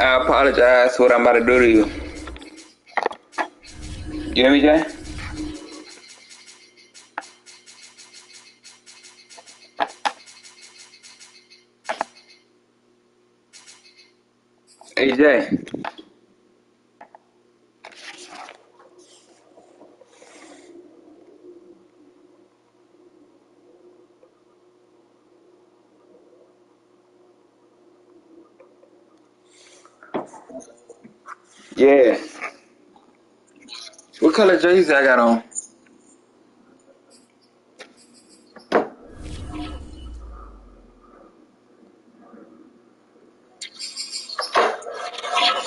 I apologize for what I'm about to do to you. You hear me, Jay? Hey, Jay. Yeah. What color jersey I got on?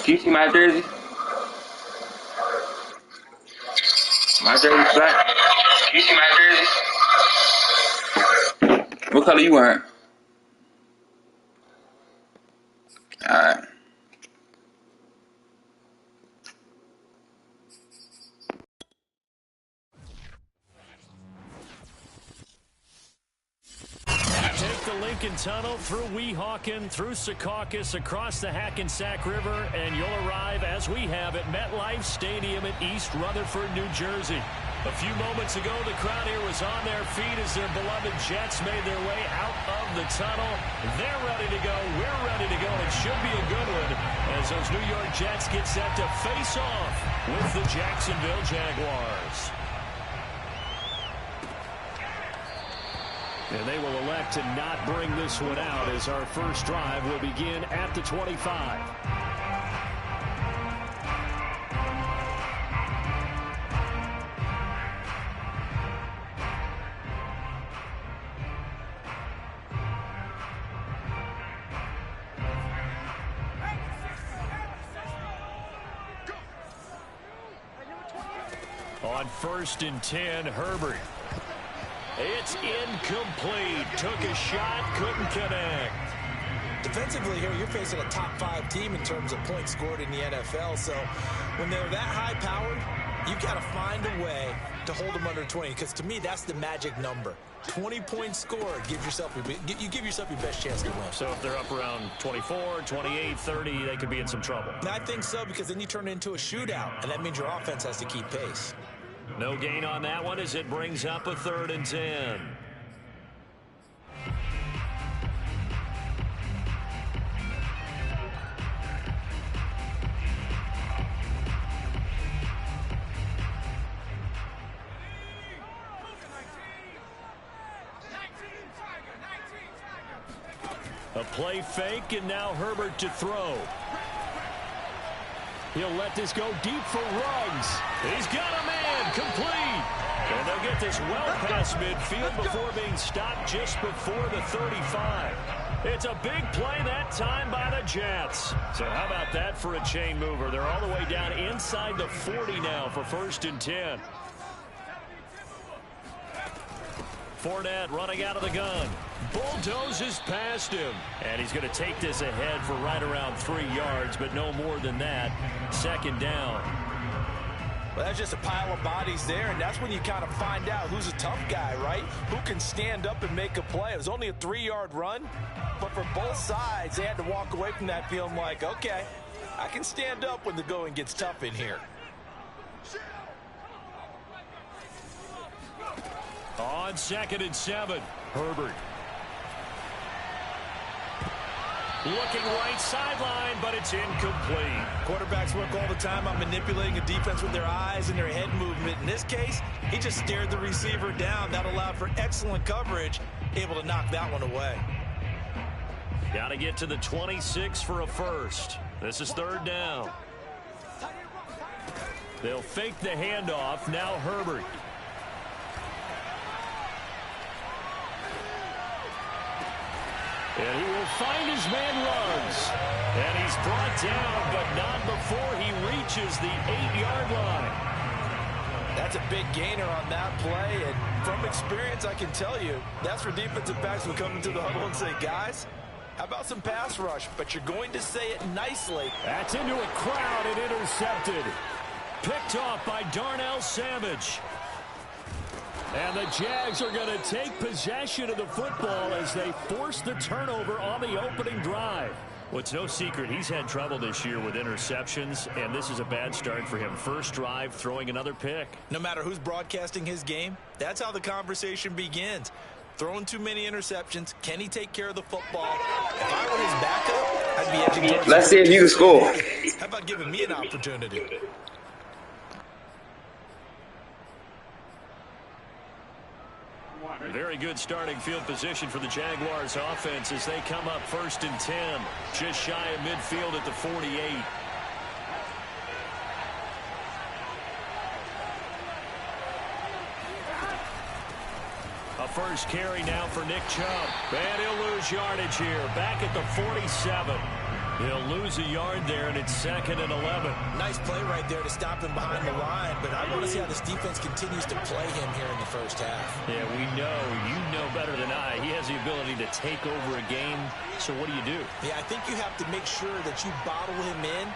Can you see my jersey? My jersey's black. Can you see my jersey? What color you wearing? Alright. Take the Lincoln Tunnel through Weehawken, through Secaucus, across the Hackensack River, and you'll arrive, as we have, at MetLife Stadium in East Rutherford, New Jersey. A few moments ago, the crowd here was on their feet as their beloved Jets made their way out of the tunnel. They're ready to go. We're ready to go. It should be a good one as those New York Jets get set to face off with the Jacksonville Jaguars. And they will elect to not bring this one out as our first drive will begin at the 25. On 1st and 10, Herbert. It's incomplete. Took a shot, couldn't connect. Defensively here, you're facing a top 5 team in terms of points scored in the NFL. So when they're that high-powered, you've got to find a way to hold them under 20. Because to me, that's the magic number. 20 points scored. You give yourself your best chance to win. So if they're up around 24, 28, 30, they could be in some trouble. And I think so, because then you turn it into a shootout, and that means your offense has to keep pace. No gain on that one as it brings up a 3rd and 10. A play fake, and now Herbert to throw. He'll let this go deep for Ruggs. He's got a man, complete. And they'll get this well past midfield before being stopped just before the 35. It's a big play that time by the Jets. So how about that for a chain mover? They're all the way down inside the 40 now for 1st and 10. Fournette running out of the gun. Bulldozes past him. And he's going to take this ahead for right around 3 yards, but no more than that. 2nd down. Well, that's just a pile of bodies there, and that's when you kind of find out who's a tough guy, right? Who can stand up and make a play. It was only a 3-yard run, but for both sides, they had to walk away from that feeling like, okay, I can stand up when the going gets tough in here. On 2nd and 7, Herbert. Looking right sideline, but it's incomplete. Quarterbacks work all the time on manipulating a defense with their eyes and their head movement. In this case, he just stared the receiver down. That allowed for excellent coverage, able to knock that one away. Got to get to the 26 for a first. This is 3rd down. They'll fake the handoff. Now Herbert. And he will find his man Ruggs. And he's brought down, but not before he reaches the 8-yard line. That's a big gainer on that play. And from experience, I can tell you, that's where defensive backs will come into the huddle and say, guys, how about some pass rush? But you're going to say it nicely. That's into a crowd and intercepted. Picked off by Darnell Savage. And the Jags are going to take possession of the football as they force the turnover on the opening drive. Well, it's no secret he's had trouble this year with interceptions, and this is a bad start for him. First drive, throwing another pick. No matter who's broadcasting his game, that's how the conversation begins. Throwing too many interceptions. Can he take care of the football? If I were his backup, I'd be edging towards. Let's see if you can score. How about giving me an opportunity? Very good starting field position for the Jaguars offense as they come up 1st and 10. Just shy of midfield at the 48. A first carry now for Nick Chubb. And he'll lose yardage here. Back at the 47. He'll lose a yard there, and it's 2nd and 11. Nice play right there to stop him behind the line, but I want to see how this defense continues to play him here in the first half. Yeah, we know. You know better than I. He has the ability to take over a game, so what do? Yeah, I think you have to make sure that you bottle him in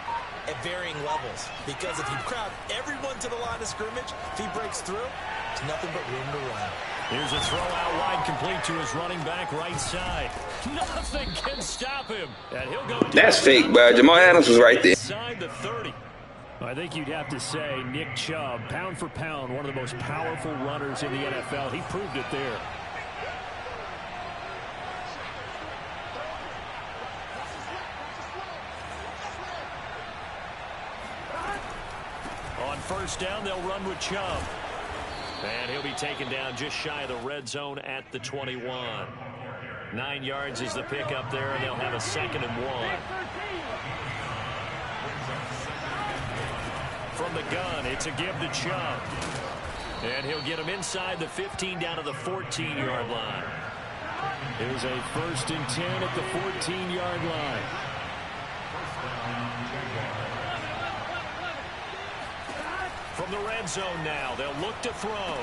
at varying levels, because if you crowd everyone to the line of scrimmage, if he breaks through, there's nothing but room to run. Here's a throw out wide, complete to his running back right side. Nothing can stop him. And he'll go down. That's fake, bro. Jamal Adams was right there. Inside the 30. I think you'd have to say Nick Chubb, pound for pound, one of the most powerful runners in the NFL. He proved it there. On first down, they'll run with Chubb. And he'll be taken down just shy of the red zone at the 21. 9 yards is the pickup there, and they'll have a 2nd and 1. From the gun, it's a give to Chubb. And he'll get him inside the 15 down to the 14-yard line. Here's a 1st and 10 at the 14-yard line. From the red zone now, they'll look to throw.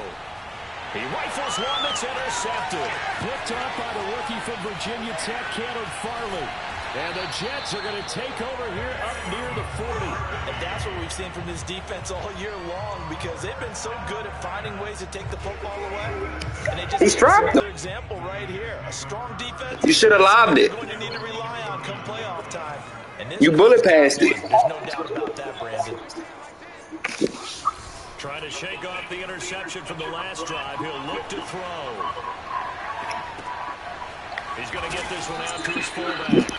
He rifles one that's intercepted. Picked off by the rookie from Virginia Tech, Caleb Farley. And the Jets are going to take over here up near the 40. And that's what we've seen from this defense all year long, because they've been so good at finding ways to take the football away. And they just He's dropped another example right here. A strong defense. You should have lobbed it. Going to need to rely on come playoff time. And this You bullet passed it. There's no doubt about that, Brandon. Trying to shake off the interception from the last drive. He'll look to throw. He's going to get this one out to his fullback.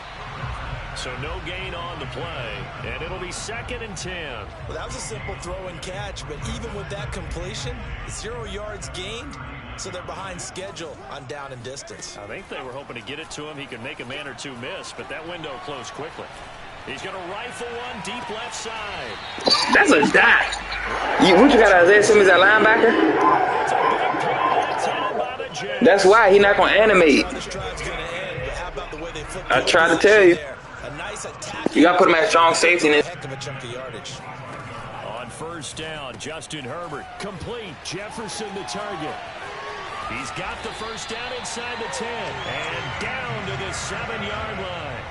So no gain on the play, and it'll be 2nd and 10. Well, that was a simple throw and catch, but even with that completion, 0 yards gained, so they're behind schedule on down and distance. I think they were hoping to get it to him. He could make a man or two miss, but that window closed quickly. He's going to rifle one deep left side. That's a dot. What you got, Isaiah Simmons at linebacker? It's a big play that time by the Jets. That's why he's not going to animate. I tried to tell you. You got to put him at strong safety. Heck of a chunk of yardage. On first down, Justin Herbert. Complete. Jefferson the target. He's got the first down inside the 10. And down to the 7-yard line.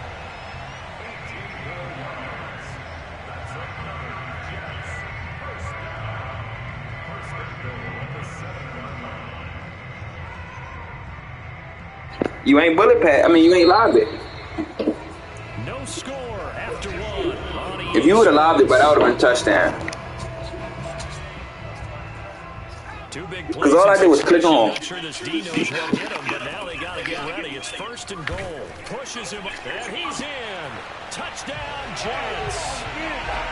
You ain't bullet pass. I mean, you ain't lobbed it. No score after one. If you would have lobbed it, but that would have been a touchdown. Because all I did was click on. Not sure this D knows what hit him, but now they got to get ready. It's 1st and goal. Pushes him, and he's in. Touchdown, Jets.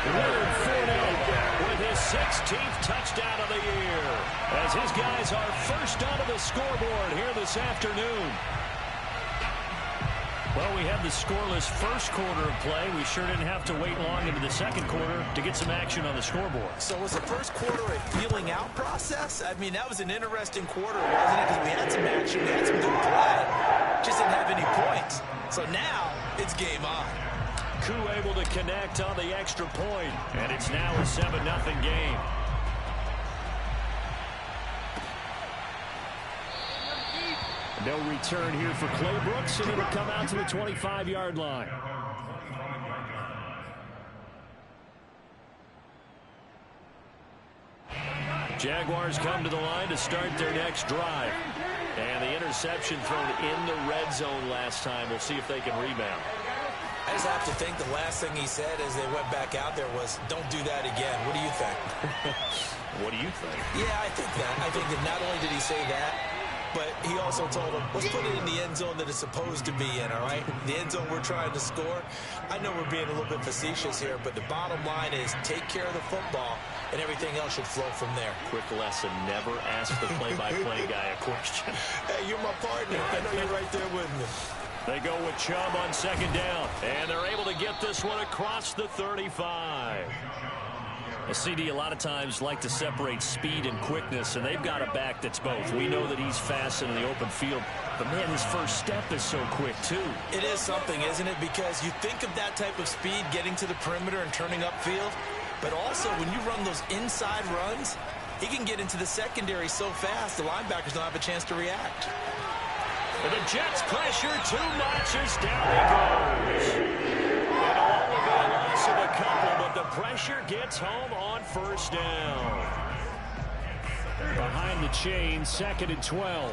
Leonard Fournette with his 16th touchdown of the year, as his guys are first onto the scoreboard here this afternoon. Well, we had the scoreless first quarter of play. We sure didn't have to wait long into the second quarter to get some action on the scoreboard. So was the first quarter a feeling out process? I mean, that was an interesting quarter, wasn't it? Because we had some action, we had some good play. Just didn't have any points. So now it's game on. Koo able to connect on the extra point, and it's now a 7-0 game. No return here for Clay Brooks, and it'll come out to the 25-yard line. Jaguars come to the line to start their next drive. And the interception thrown in the red zone last time. We'll see if they can rebound. I just have to think the last thing he said as they went back out there was, don't do that again. What do you think? What do you think? Yeah, I think that. I think that not only did he say that, but he also told him, let's put it in the end zone that it's supposed to be in, all right? The end zone we're trying to score. I know we're being a little bit facetious here, but the bottom line is take care of the football, and everything else should flow from there. Quick lesson, never ask the play-by-play guy a question. Hey, you're my partner. I know you're right there with me. They go with Chubb on second down, and they're able to get this one across the 35. A CD a lot of times like to separate speed and quickness, and they've got a back that's both. We know that he's fast in the open field, but man, his first step is so quick too. It is something, isn't it? Because you think of that type of speed getting to the perimeter and turning upfield, but also when you run those inside runs, he can get into the secondary so fast the linebackers don't have a chance to react. And the Jets pressure too much as down he goes. It'll only be a loss of a couple, but the pressure gets home on first down. Behind the chain, 2nd and 12.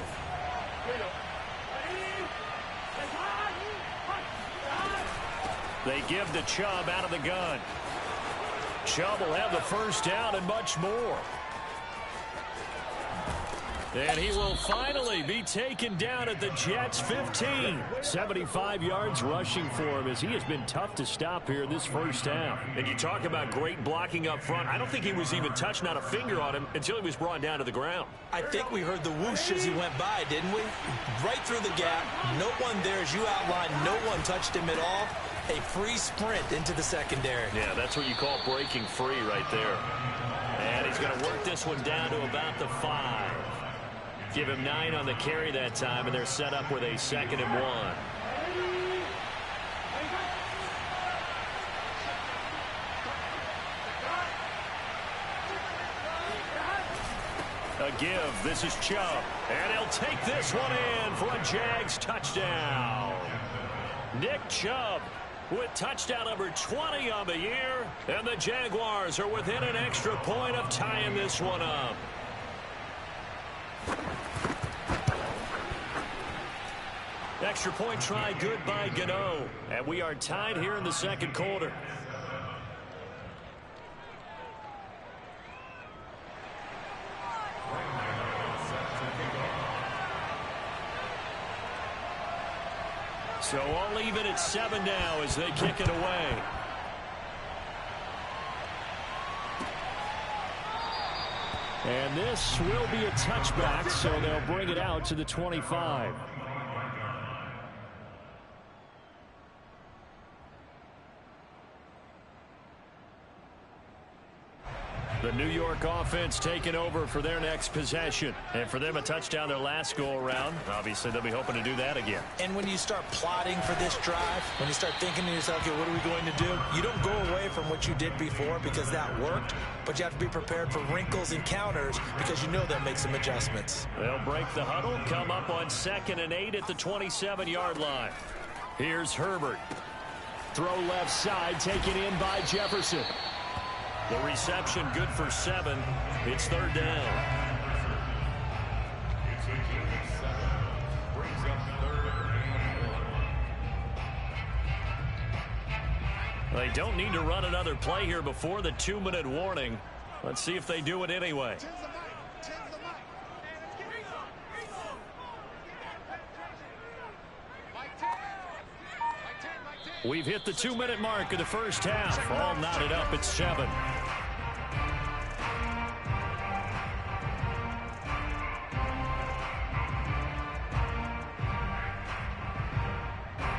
They give to Chubb out of the gun. Chubb will have the first down and much more. And he will finally be taken down at the Jets' 15. 75 yards rushing for him as he has been tough to stop here this first half. And you talk about great blocking up front. I don't think he was even touched, not a finger on him, until he was brought down to the ground. I think we heard the whoosh as he went by, didn't we? Right through the gap. No one there, as you outlined. No one touched him at all. A free sprint into the secondary. Yeah, that's what you call breaking free right there. And he's going to work this one down to about the 5. Give him 9 on the carry that time, and they're set up with a 2nd and 1. A give. This is Chubb. And he'll take this one in for a Jags touchdown. Nick Chubb with touchdown number 20 on the year. And the Jaguars are within an extra point of tying this one up. Extra point try good by Gano. And we are tied here in the second quarter. So all even at 7 now as they kick it away. And this will be a touchback, so they'll bring it out to the 25. The New York offense taking over for their next possession. And for them, a touchdown their last go-around. Obviously, they'll be hoping to do that again. And when you start plotting for this drive, when you start thinking to yourself, okay, what are we going to do? You don't go away from what you did before because that worked, but you have to be prepared for wrinkles and counters because you know they'll make some adjustments. They'll break the huddle, come up on 2nd and 8 at the 27-yard line. Here's Herbert. Throw left side, taken in by Jefferson. The reception good for 7. It's 3rd down. They don't need to run another play here before the 2-minute warning. Let's see if they do it anyway. We've hit the 2-minute mark of the first half. All knotted up at 7.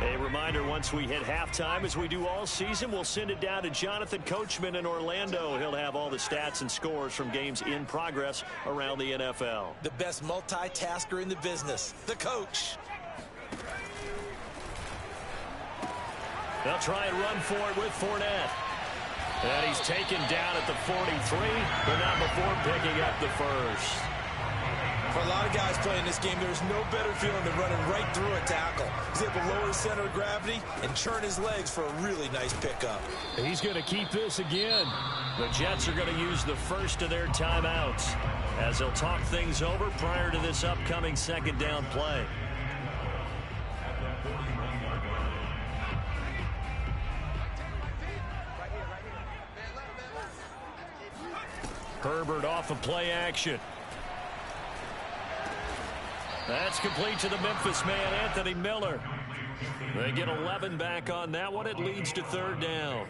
A reminder, once we hit halftime, as we do all season, we'll send it down to Jonathan Coachman in Orlando. He'll have all the stats and scores from games in progress around the NFL. The best multitasker in the business, the coach. They'll try and run for it with Fournette. And he's taken down at the 43, but not before picking up the first. For a lot of guys playing this game, there's no better feeling than running right through a tackle. He's able to lower his center of gravity and churn his legs for a really nice pickup. He's going to keep this again. The Jets are going to use the first of their timeouts as they'll talk things over prior to this upcoming 2nd down play. Herbert off of play action. That's complete to the Memphis man, Anthony Miller. They get 11 back on that one. It leads to third down.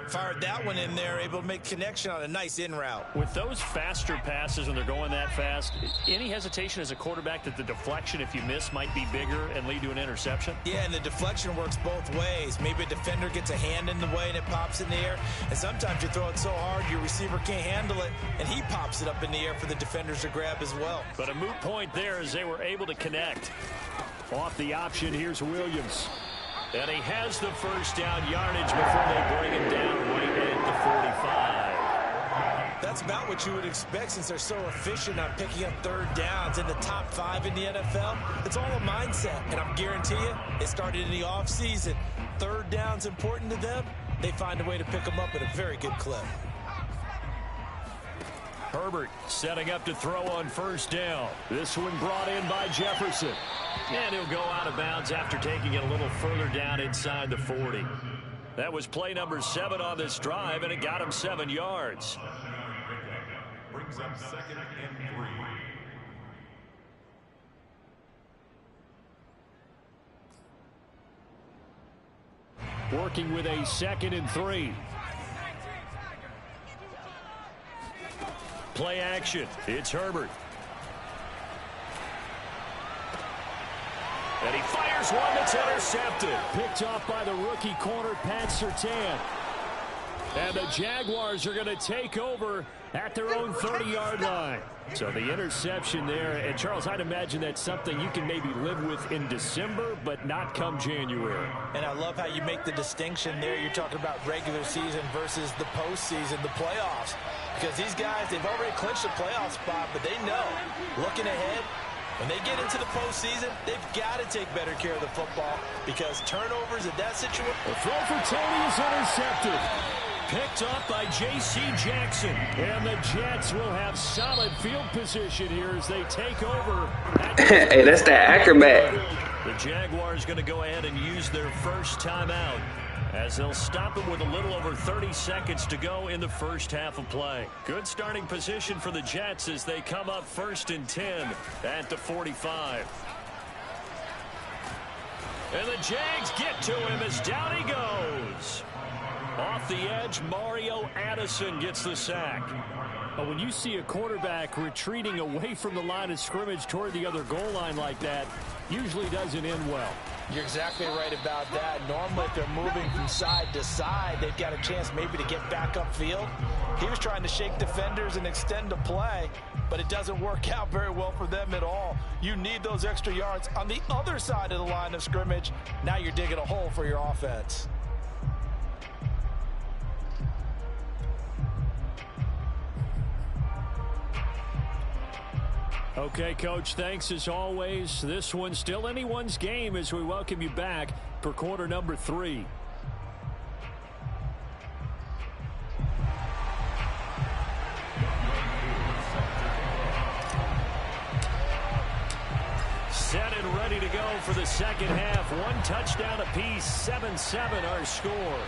Fired that one in there, able to make connection on a nice in route. With those faster passes and they're going that fast, any hesitation as a quarterback that the deflection, if you miss, might be bigger and lead to an interception? Yeah, and the deflection works both ways. Maybe a defender gets a hand in the way and it pops in the air. And sometimes you throw it so hard your receiver can't handle it, and he pops it up in the air for the defenders to grab as well. But a moot point there as they were able to connect. Off the option, here's Williams. And he has the first down yardage before they bring him down right at the 45. That's about what you would expect since they're so efficient on picking up third downs in the top 5 in the NFL. It's all a mindset, and I guarantee you it started in the offseason. Third down's important to them. They find a way to pick them up at a very good clip. Herbert setting up to throw on first down. This one brought in by Jefferson. And he'll go out of bounds after taking it a little further down inside the 40. That was play number 7 on this drive, and it got him 7 yards. Brings up 2nd and 3. Working with a 2nd and 3. Play action. It's Herbert. And he fires one that's intercepted. Picked off by the rookie corner, Pat Surtain. And the Jaguars are going to take over at their own 30-yard line. So the interception there. And, Charles, I'd imagine that's something you can maybe live with in December, but not come January. And I love how you make the distinction there. You're talking about regular season versus the postseason, the playoffs. Because these guys, they've already clinched a playoff spot, but they know, looking ahead, when they get into the postseason, they've got to take better care of the football because turnovers in that situation. The throw for Tony is intercepted. Picked up by J.C. Jackson. And the Jets will have solid field position here as they take over. Hey, that's that acrobat. The Jaguars going to go ahead and use their first timeout as they'll stop it with a little over 30 seconds to go in the first half of play. Good starting position for the Jets as they come up 1st and 10 at the 45. And the Jags get to him as down he goes. Off the edge, Mario Addison gets the sack. But when you see a quarterback retreating away from the line of scrimmage toward the other goal line like that, usually doesn't end well. You're exactly right about that. Normally, if they're moving from side to side, they've got a chance maybe to get back upfield. He was trying to shake defenders and extend the play, but it doesn't work out very well for them at all. You need those extra yards on the other side of the line of scrimmage. Now you're digging a hole for your offense. Okay, Coach, thanks as always. This one's still anyone's game as we welcome you back for quarter number 3. Set and ready to go for the second half. 1 touchdown apiece, 7-7 our score.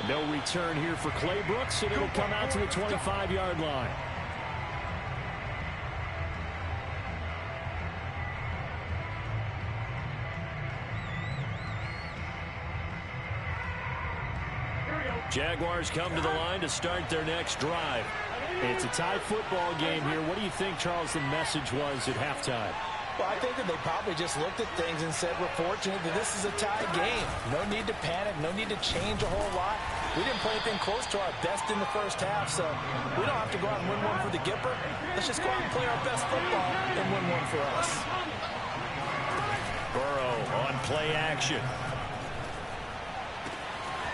No return here for Clay Brooks, and it'll come out to the 25-yard line. Jaguars come to the line to start their next drive. It's a tie football game here. What do you think, Charles, the message was at halftime? Well, I think that they probably just looked at things and said, we're fortunate that this is a tie game. No need to panic, no need to change a whole lot. We didn't play anything close to our best in the first half, so we don't have to go out and win one for the Gipper. Let's just go out and play our best football and win one for us. Burrow on play action.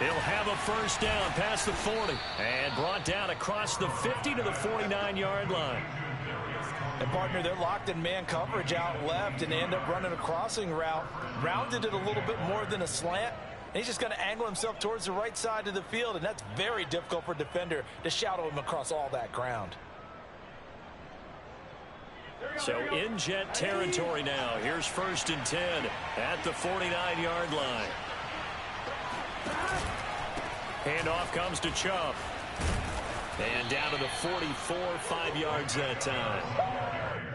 He'll have a first down past the 40 and brought down across the 50 to the 49-yard line. And, partner, they're locked in man coverage out left, and they end up running a crossing route. Rounded it a little bit more than a slant. And he's just going to angle himself towards the right side of the field, and that's very difficult for a defender to shadow him across all that ground. So in Jet territory now. Here's 1st and 10 at the 49-yard line. Handoff comes to Chubb. And down to the 44, 5 yards that time.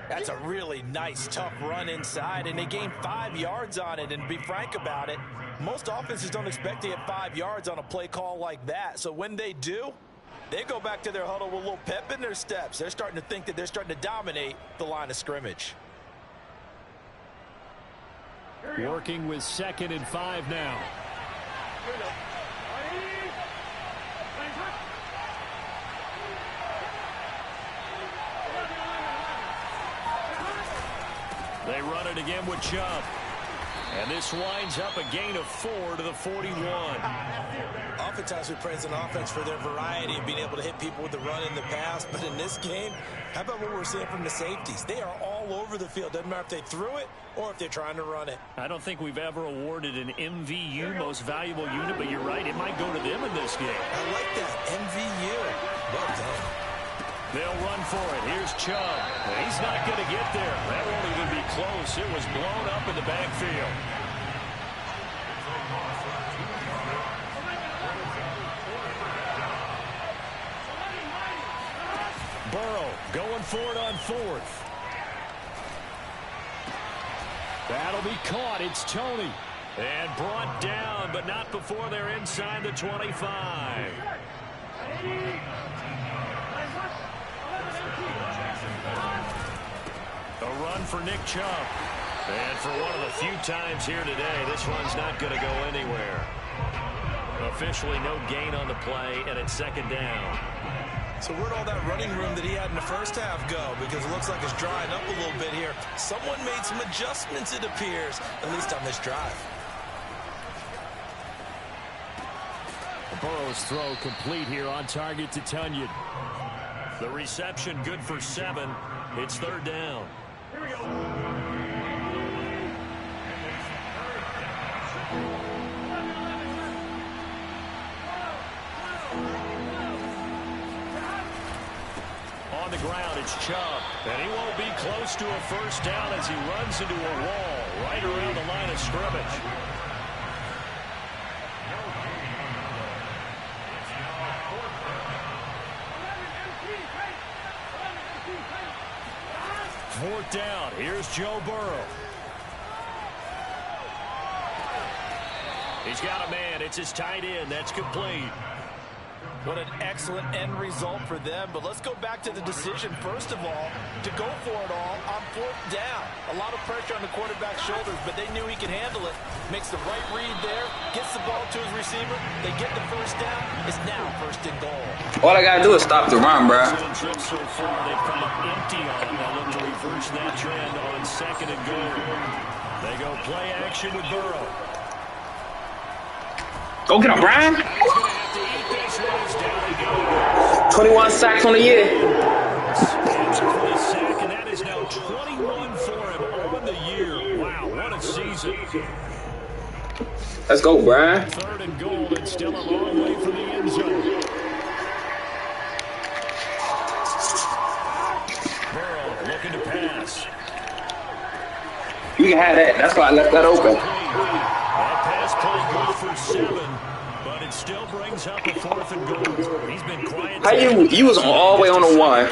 That's a really nice, tough run inside, and they gained 5 yards on it. And to be frank about it, most offenses don't expect to get 5 yards on a play call like that. So when they do, they go back to their huddle with a little pep in their steps. They're starting to think that they're starting to dominate the line of scrimmage. Working with 2nd and 5 now. They run it again with Chubb. And this winds up a gain of 4 to the 41. Oftentimes we praise an offense for their variety of being able to hit people with the run in the pass. But in this game, how about what we're seeing from the safeties? They are all over the field. Doesn't matter if they threw it or if they're trying to run it. I don't think we've ever awarded an MVU, most valuable unit, but you're right. It might go to them in this game. I like that. MVU. Well done. They'll run for it. Here's Chubb. He's not going to get there. That won't even be close. It was blown up in the backfield. Burrow going for it on 4th. That'll be caught. It's Tony. And brought down, but not before they're inside the 25. A run for Nick Chubb. And for one of the few times here today, this one's not going to go anywhere. Officially no gain on the play, and it's 2nd down. So where'd all that running room that he had in the first half go? Because it looks like it's drying up a little bit here. Someone made some adjustments, it appears, at least on this drive. Burrow's throw complete here on target to Tunyon. The reception good for 7. It's 3rd down. Here we go. On the ground, it's Chubb. And he won't be close to a first down as he runs into a wall right around the line of scrimmage. Fourth down. Here's Joe Burrow. He's got a man. It's his tight end. That's complete. What an excellent end result for them. But let's go back to the decision, first of all, to go for it all on 4th down. A lot of pressure on the quarterback's shoulders, but they knew he could handle it. Makes the right read there, gets the ball to his receiver. They get the first down. It's now 1st and goal. All I got to do is stop the run, bro. So far, they've come up empty on it. They'll look to reverse that trend on 2nd and goal. They go play action with Burrow. Go get him, Brian. 21 sacks on the year. And that is now 21 for him on the year. Wow, what a season. Let's go, Brian. 3rd and goal, and still a long way from the end zone. Burrow looking to pass. You can have that. That's why I left that open. That pass play good for 7. But it still brings up a 4th and goal. He's been quiet. How you was all the way on the 1. Yeah,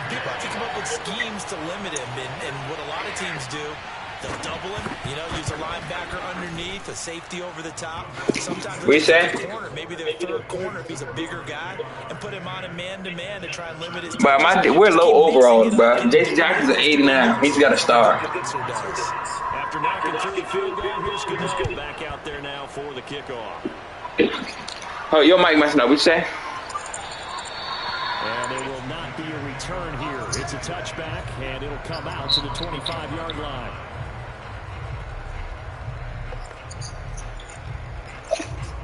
people have to come up with schemes to limit him. And what a lot of teams do, they'll double him. You know, use a linebacker underneath, a safety over the top. Sometimes What you say? corner, maybe their 3rd corner if he's a bigger guy, and put him on a man-to-man to try and limit his. But we're low overall, bro. J.C. Jackson's at 89. He's got to start. After knocking through the field goal, here's Goodell back out there now for the kickoff. Oh, your mic messing up. What you say? And there will not be a return here. It's a touchback, and it'll come out to the 25-yard line.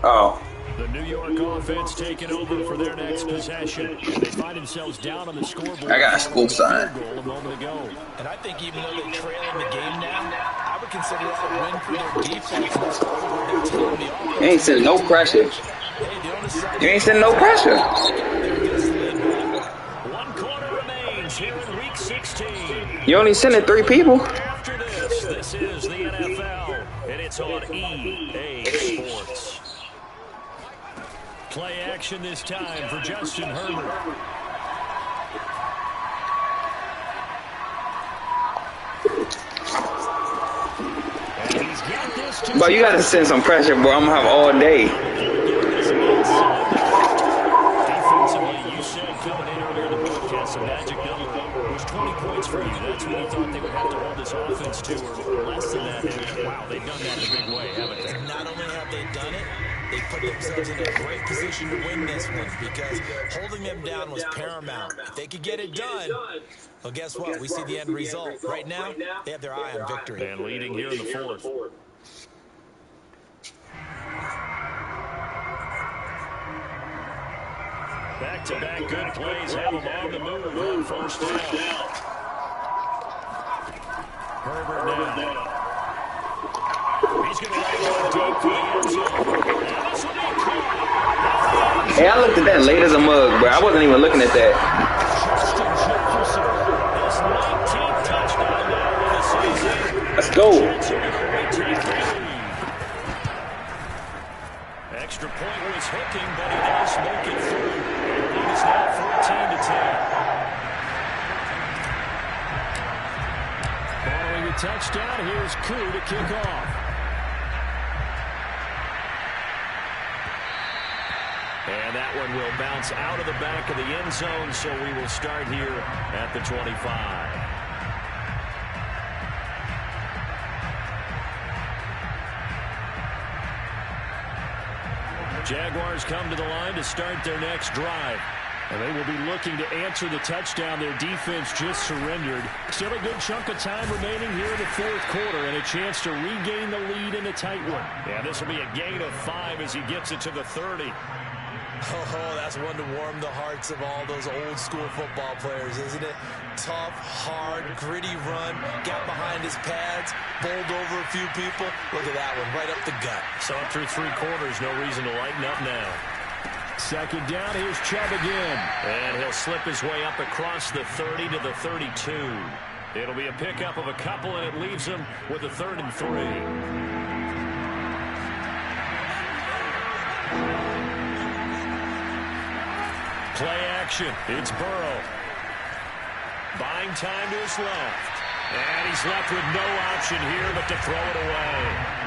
Oh. The New York offense taking over for their next possession. They find themselves down on the scoreboard. I got a school sign. A moment ago. And I think even though they trail in the game now, I would consider that a win for their defense. You ain't sending no pressure. You ain't sending no pressure. 1 quarter remains here in week 16. You only sending 3 people. After this is the NFL, and it's on EA Sports. Play action this time for Justin Herbert. But you got to send some pressure, bro. I'm going to have all day. Defensively, you said coming in earlier in the broadcast, the magic number was 20 points for you. That's what you thought they would have to hold this offense to, or less than that. And, wow, they've done that in a big way, haven't they? Not only have they done it, they put themselves in a great position to win this one because holding them down was paramount. If they could get it done, well, guess what? We see the end result. Right now, they have their eye on victory. And leading here in the fourth. Back-to-back good plays have them on the move on first down. Herbert now. He's going to lay one deep for the end zone. And this will be caught. Hey, I looked at that late as a mug, bro. I wasn't even looking at that. Justin Jefferson, his 19th touchdown now of the season. Let's go. Extra point was hooking, but he does make it through. The lead is now 14-10. Following the touchdown, here's Koo to kick off. And that one will bounce out of the back of the end zone, so we will start here at the 25. Jaguars come to the line to start their next drive. And they will be looking to answer the touchdown their defense just surrendered. Still a good chunk of time remaining here in the fourth quarter and a chance to regain the lead in a tight one. Yeah, this will be a gain of 5 as he gets it to the 30. Oh, that's one to warm the hearts of all those old school football players, isn't it? Tough, hard, gritty run, got behind his pads, bowled over a few people. Look at that one, right up the gut. So up through 3 quarters, no reason to lighten up now. Second down, here's Chubb again. And he'll slip his way up across the 30 to the 32. It'll be a pickup of a couple, and it leaves him with a 3rd and 3. Play action. It's Burrow. Buying time to his left. And he's left with no option here but to throw it away.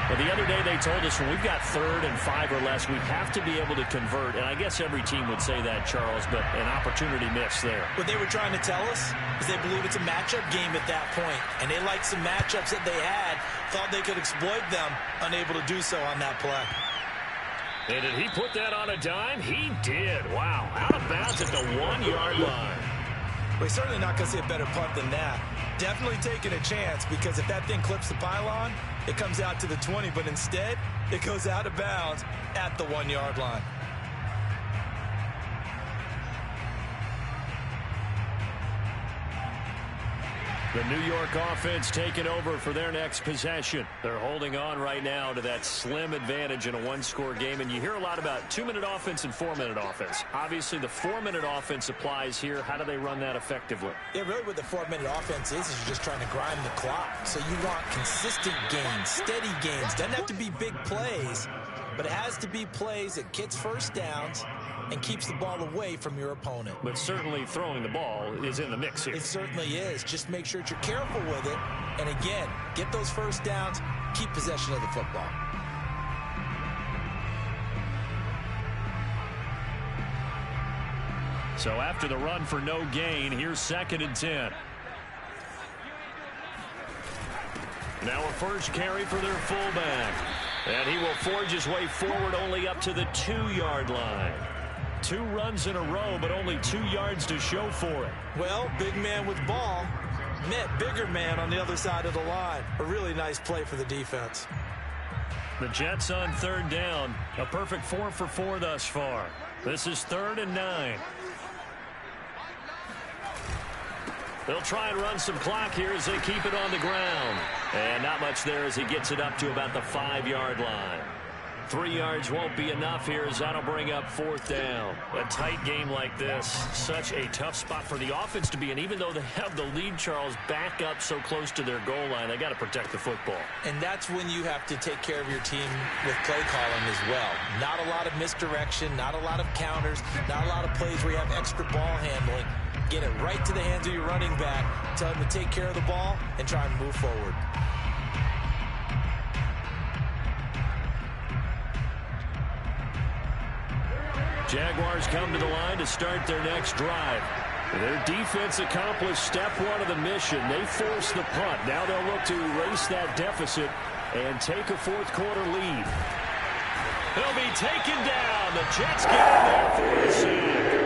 Well, the other day they told us when we've got 3rd and 5 or less, we have to be able to convert. And I guess every team would say that, Charles, but an opportunity missed there. What they were trying to tell us is they believe it's a matchup game at that point. And they liked some matchups that they had, thought they could exploit them, unable to do so on that play. And did he put that on a dime? He did. Wow. Out of bounds at the 1-yard line. We're certainly not going to see a better punt than that. Definitely taking a chance because if that thing clips the pylon, it comes out to the 20, but instead it goes out of bounds at the 1-yard line. The New York offense taking over for their next possession. They're holding on right now to that slim advantage in a 1-score game. And you hear a lot about 2-minute offense and 4-minute offense. Obviously, the 4-minute offense applies here. How do they run that effectively? Yeah, really what the 4-minute offense is you're just trying to grind the clock. So you want consistent gains, steady gains. Doesn't have to be big plays, but it has to be plays that gets first downs and keeps the ball away from your opponent. But certainly throwing the ball is in the mix here. It certainly is. Just make sure that you're careful with it. And again, get those first downs, keep possession of the football. So after the run for no gain, here's 2nd and 10. Now a first carry for their fullback. And he will forge his way forward only up to the 2-yard line. 2 runs in a row, but only 2 yards to show for it. Well, big man with ball met bigger man on the other side of the line. A really nice play for the defense. The Jets on 3rd down. A perfect 4 for 4 thus far. This is 3rd and 9. They'll try and run some clock here as they keep it on the ground. And not much there as he gets it up to about the 5-yard line. 3 yards won't be enough here as that'll bring up 4th down. A tight game like this, such a tough spot for the offense to be in. Even though they have the lead, Charles, back up so close to their goal line, they got to protect the football. And that's when you have to take care of your team with play calling as well. Not a lot of misdirection, not a lot of counters, not a lot of plays where you have extra ball handling. Get it right to the hands of your running back, tell him to take care of the ball, and try and move forward. Jaguars come to the line to start their next drive. Their defense accomplished step 1 of the mission. They forced the punt. Now they'll look to erase that deficit and take a 4th quarter lead. He'll be taken down. The Jets get in there for the sack.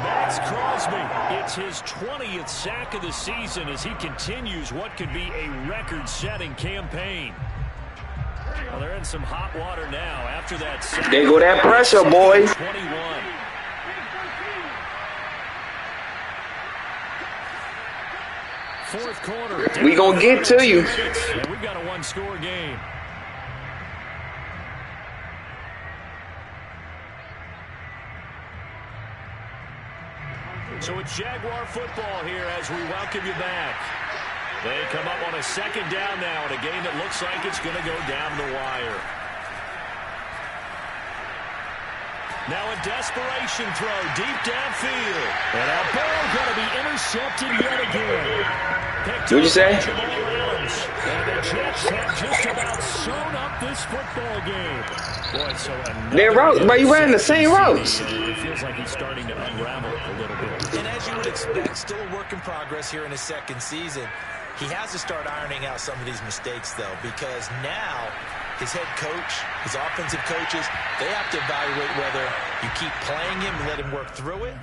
Max Crosby, it's his 20th sack of the season as he continues what could be a record-setting campaign. Well, they're in some hot water now after that sack. There go that pressure, boys. 21. Fourth quarter. We gonna get to you. And we've got a 1-score game. So it's Jaguar football here as we welcome you back. They come up on a 2nd down now in a game that looks like it's going to go down the wire. Now a desperation throw deep downfield. And that ball going to be intercepted yet again. What'd you say? And the Jets have just about sewn up this football game. Boy, so their route, but you ran the same routes. It feels like he's starting to unravel a little bit. And as you would expect, still a work in progress here in his 2nd season. He has to start ironing out some of these mistakes, though, because now his head coach, his offensive coaches, they have to evaluate whether you keep playing him and let him work through it,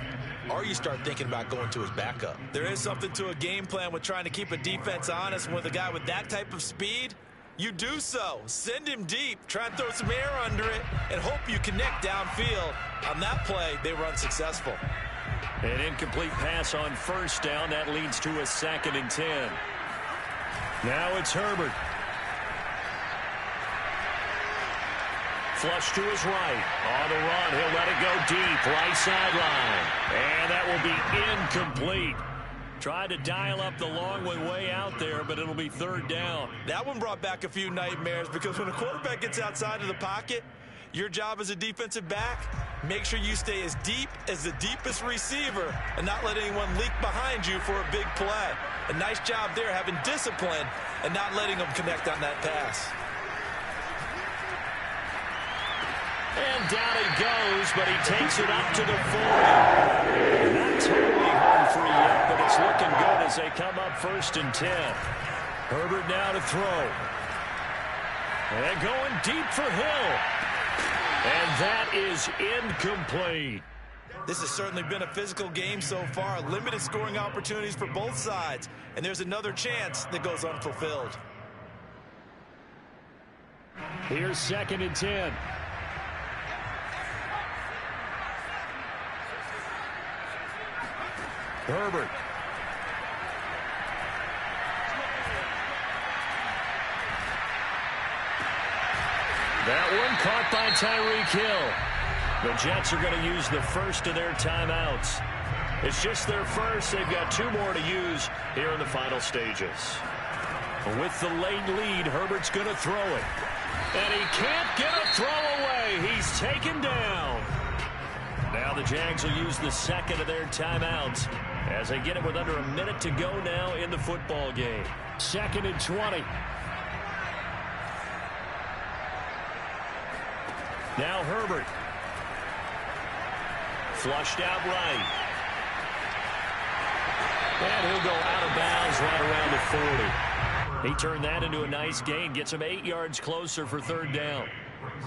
or you start thinking about going to his backup. There is something to a game plan with trying to keep a defense honest. With a guy with that type of speed, you do so. Send him deep, try and throw some air under it, and hope you connect downfield. On that play, they were unsuccessful. An incomplete pass on 1st down. That leads to a 2nd and 10. Now it's Herbert. Flush to his right. On the run, he'll let it go deep. Right sideline. And that will be incomplete. Tried to dial up the long one way out there, but it'll be 3rd down. That one brought back a few nightmares because when a quarterback gets outside of the pocket, your job as a defensive back, make sure you stay as deep as the deepest receiver and not let anyone leak behind you for a big play. A nice job there having discipline and not letting them connect on that pass. And down he goes, but he takes it up to the 40. Not totally home free yet, but it's looking good as they come up 1st and 10. Herbert now to throw. And going deep for Hill. And that is incomplete. This has certainly been a physical game so far. Limited scoring opportunities for both sides. And there's another chance that goes unfulfilled. Here's 2nd and 10. Herbert. That one caught by Tyreek Hill. The Jets are going to use the first of their timeouts. It's just their first. They've got 2 more to use here in the final stages. With the late lead, Herbert's going to throw it. And he can't get a throw away. He's taken down. Now the Jags will use the 2nd of their timeouts as they get it with under a minute to go now in the football game. 2nd and 20. Now Herbert. Flushed out right. And he'll go out of bounds right around the 40. He turned that into a nice gain. Gets him 8 yards closer for 3rd down.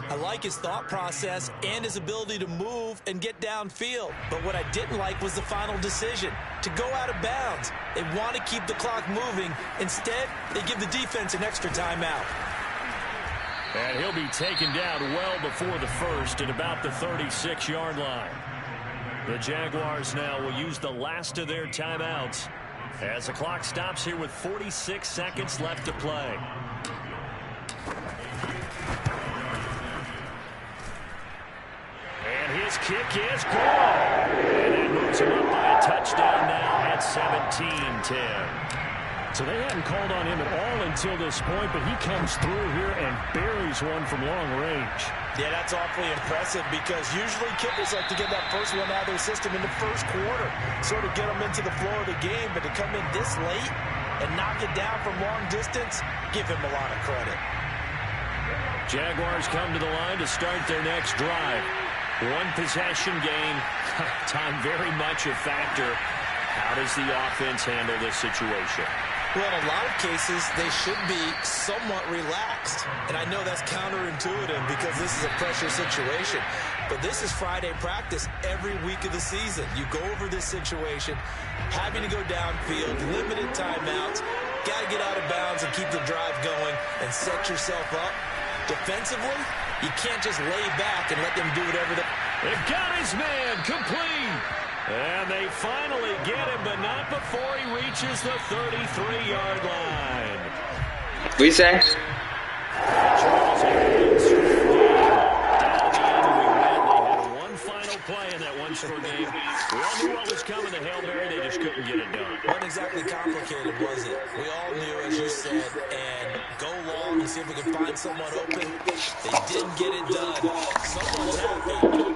I like his thought process and his ability to move and get downfield. But what I didn't like was the final decision, to go out of bounds. They want to keep the clock moving. Instead, they give the defense an extra timeout. And he'll be taken down well before the first at about the 36-yard line. The Jaguars now will use the last of their timeouts as the clock stops here with 46 seconds left to play. kick is good. And that moves him up by a touchdown now at 17-10. So they hadn't called on him at all until this point, but he comes through here and buries one from long range. Yeah, that's awfully impressive because usually kickers like to get that first one out of their system in the first quarter, sort of get them into the flow of the game, but to come in this late and knock it down from long distance, give him a lot of credit. Jaguars come to the line to start their next drive. One possession game, time very much a factor. How does the offense handle this situation? Well, in a lot of cases, they should be somewhat relaxed. And I know that's counterintuitive because this is a pressure situation. But this is Friday practice every week of the season. You go over this situation, having to go downfield, limited timeouts, got to get out of bounds and keep the drive going and set yourself up. Defensively, you can't just lay back and let them do whatever they... They've got his man complete. And they finally get him, but not before he reaches the 33-yard line. What you say? Charles Evans. Down the end, we win. They had one final play in that one-score game. We all knew what was coming. The Hail Mary, they just couldn't get it done. Wasn't exactly complicated, was it? We all knew, as you said, and go long and see if we can find someone open. They didn't get it done. Someone's happy.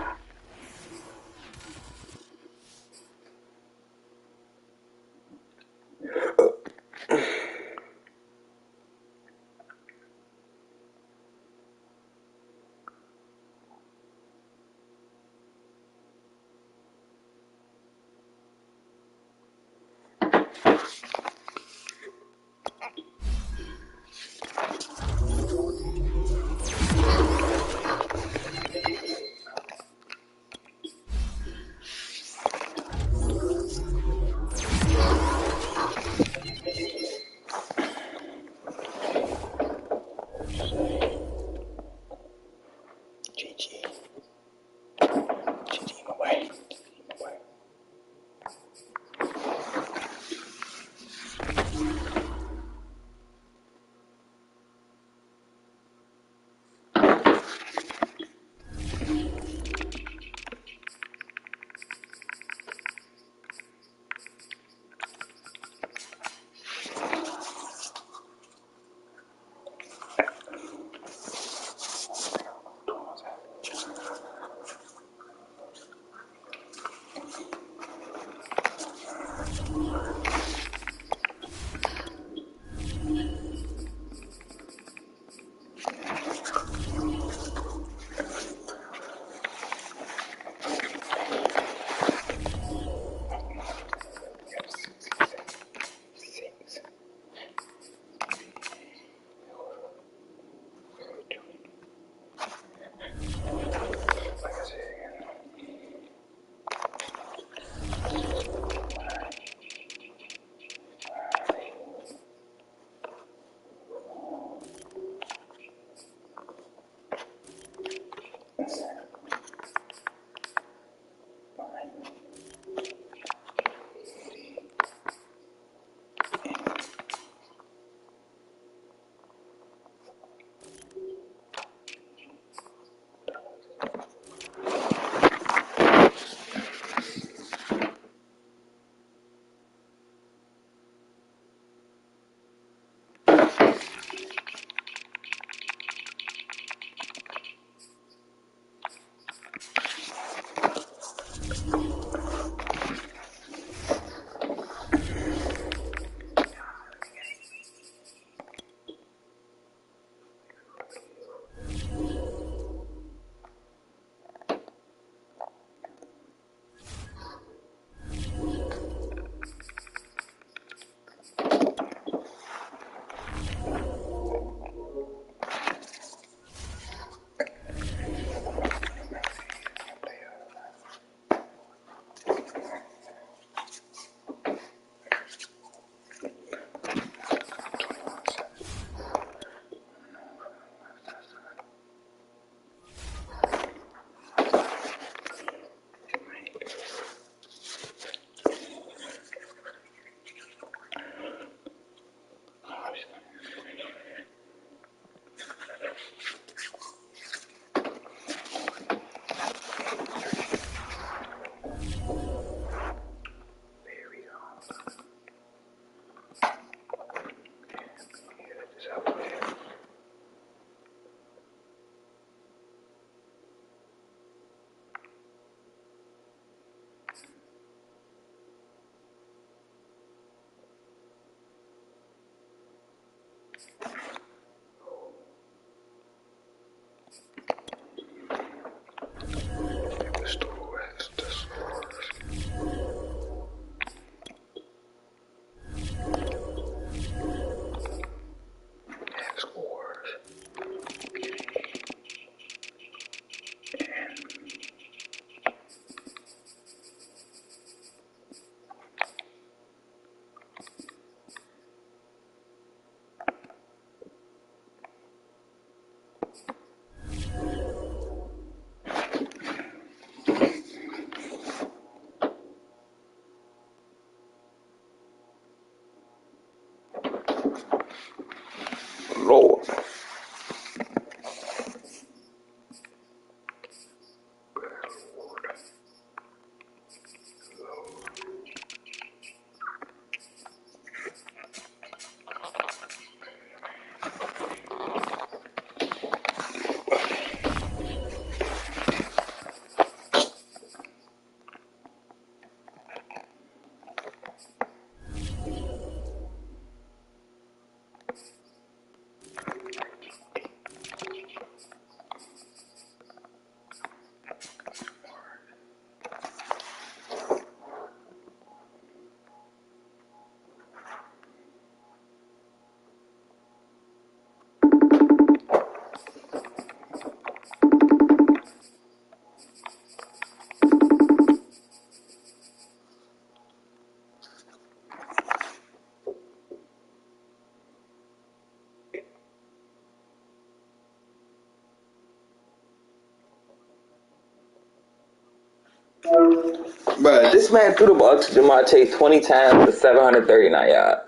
But this man threw the ball to Jamar Chase 20 times for 739 yards.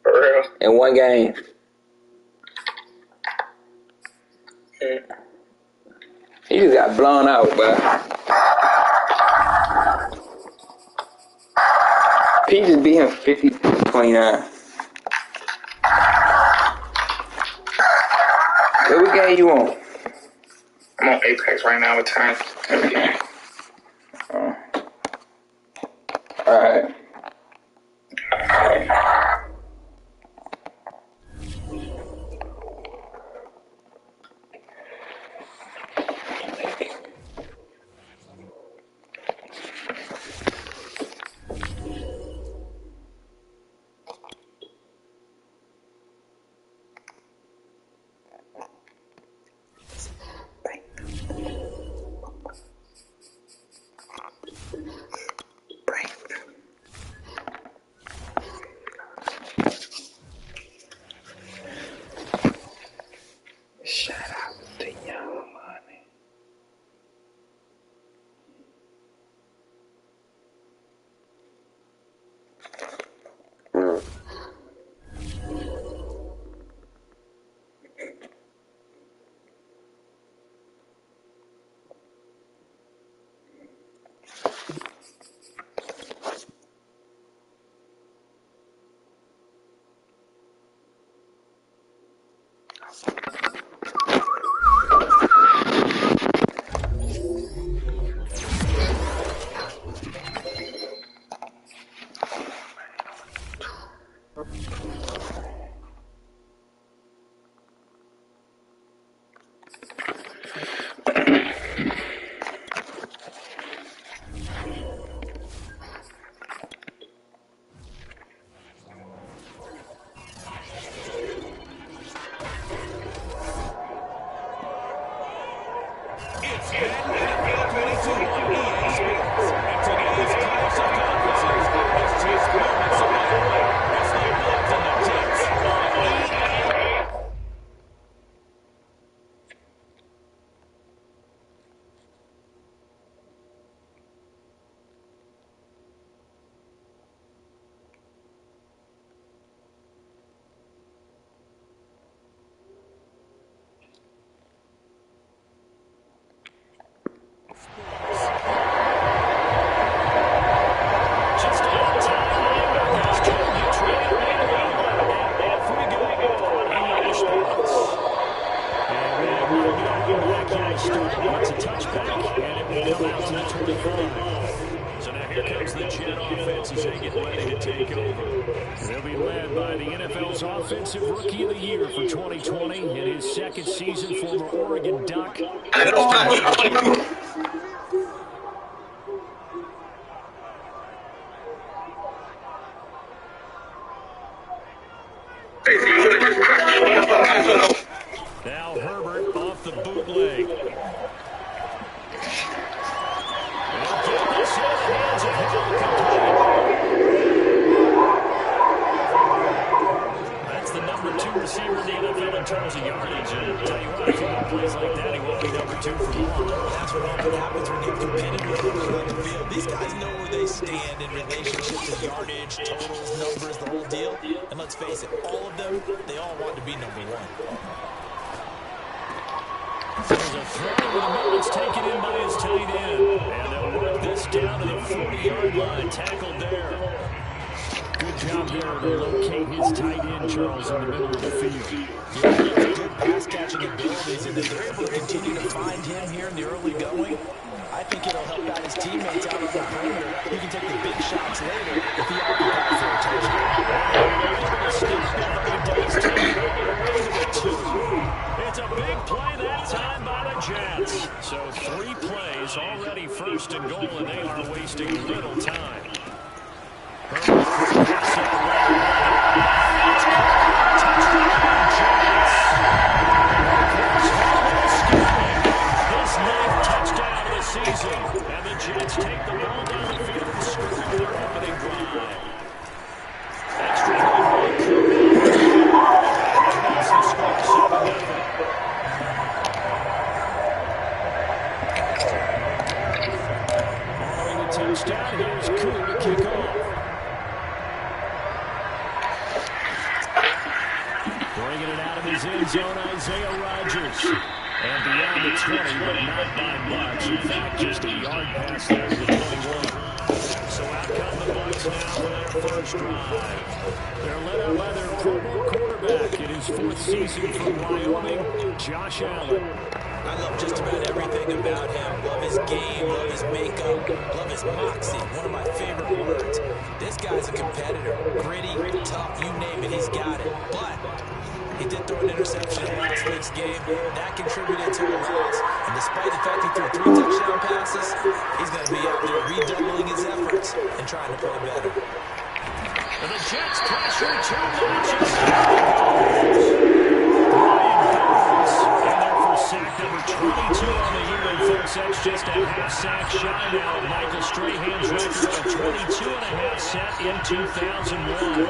For real? In one game. He just got blown out, but P just beat him 50-29. What game you on? I'm on Apex right now with time every game. Alright. Shout out to Young Money. Offensive Rookie of the Year for 2020 in his second season, former Oregon Duck. Now Herbert off the bootleg. Receiver in the NFL in terms of yardage. And I'll tell you what, if he plays like that, he won't be number 2 for long. That's what often happens when you have competitive numbers on the field. These guys know where they stand in relationship to yardage, totals, numbers, the whole deal. And let's face it, all of them, they all want to be number 1. There's a throw with a moment taken in by his tight end. And they'll work this down to the 40-yard line. Tackled there. Good job there to locate his tight end, Charles, in the middle of the field. Yeah, good pass-catching abilities, and if they're able to continue to find him here in the early going, I think it'll help out his teammates out on the perimeter. You can take the big shots later if he occupies for a touchdown. It's a big play that time by the Jets. So 3 plays already first and goal, and they are wasting little time. And the Jets take the ball down the field and score their opening drive. Extra point. That's the score, 7-0. touchdown. Here's Koo to kick off. Bringing it out of his end zone, Isaiah Rodgers. And beyond the 20, but not by much. In fact, just a yard pass there to the 21. So out come the Bucs now for their first drive. They're led out by their Pro Bowl quarterback in his 4th season for Wyoming, Josh Allen. I love just about everything about him. Love his game, love his makeup, love his moxie. One of my favorite words. This guy's a competitor. Gritty, tough, you name it, he's got it. But he did throw an interception in last week's game. That contributed to a loss. And despite the fact he threw 3 touchdown passes, he's going to be out there redoubling his efforts and trying to play better. And the Jets pressure too much. And down he goes. Brian Burns in there for sack number 22 on the year. And folks, that's just a half sack shy now of Michael Strahan's record of 22 and a half set in 2001.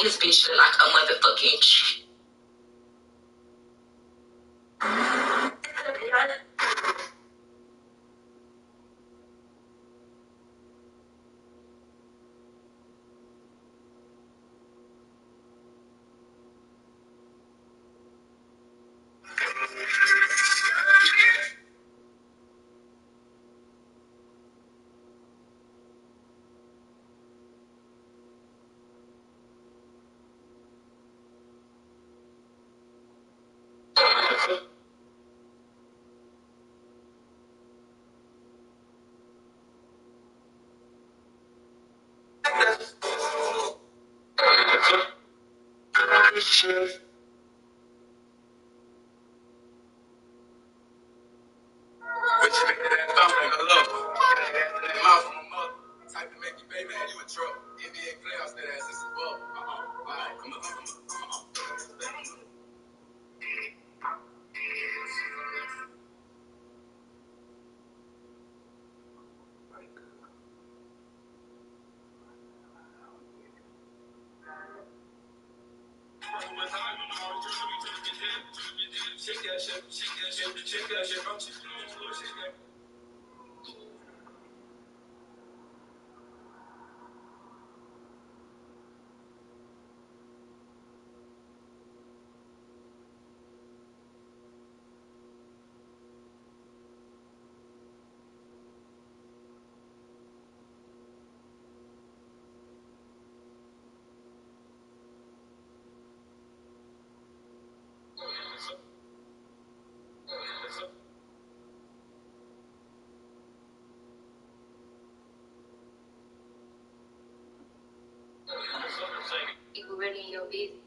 This bitch like a motherfucking shit. You ready in your business.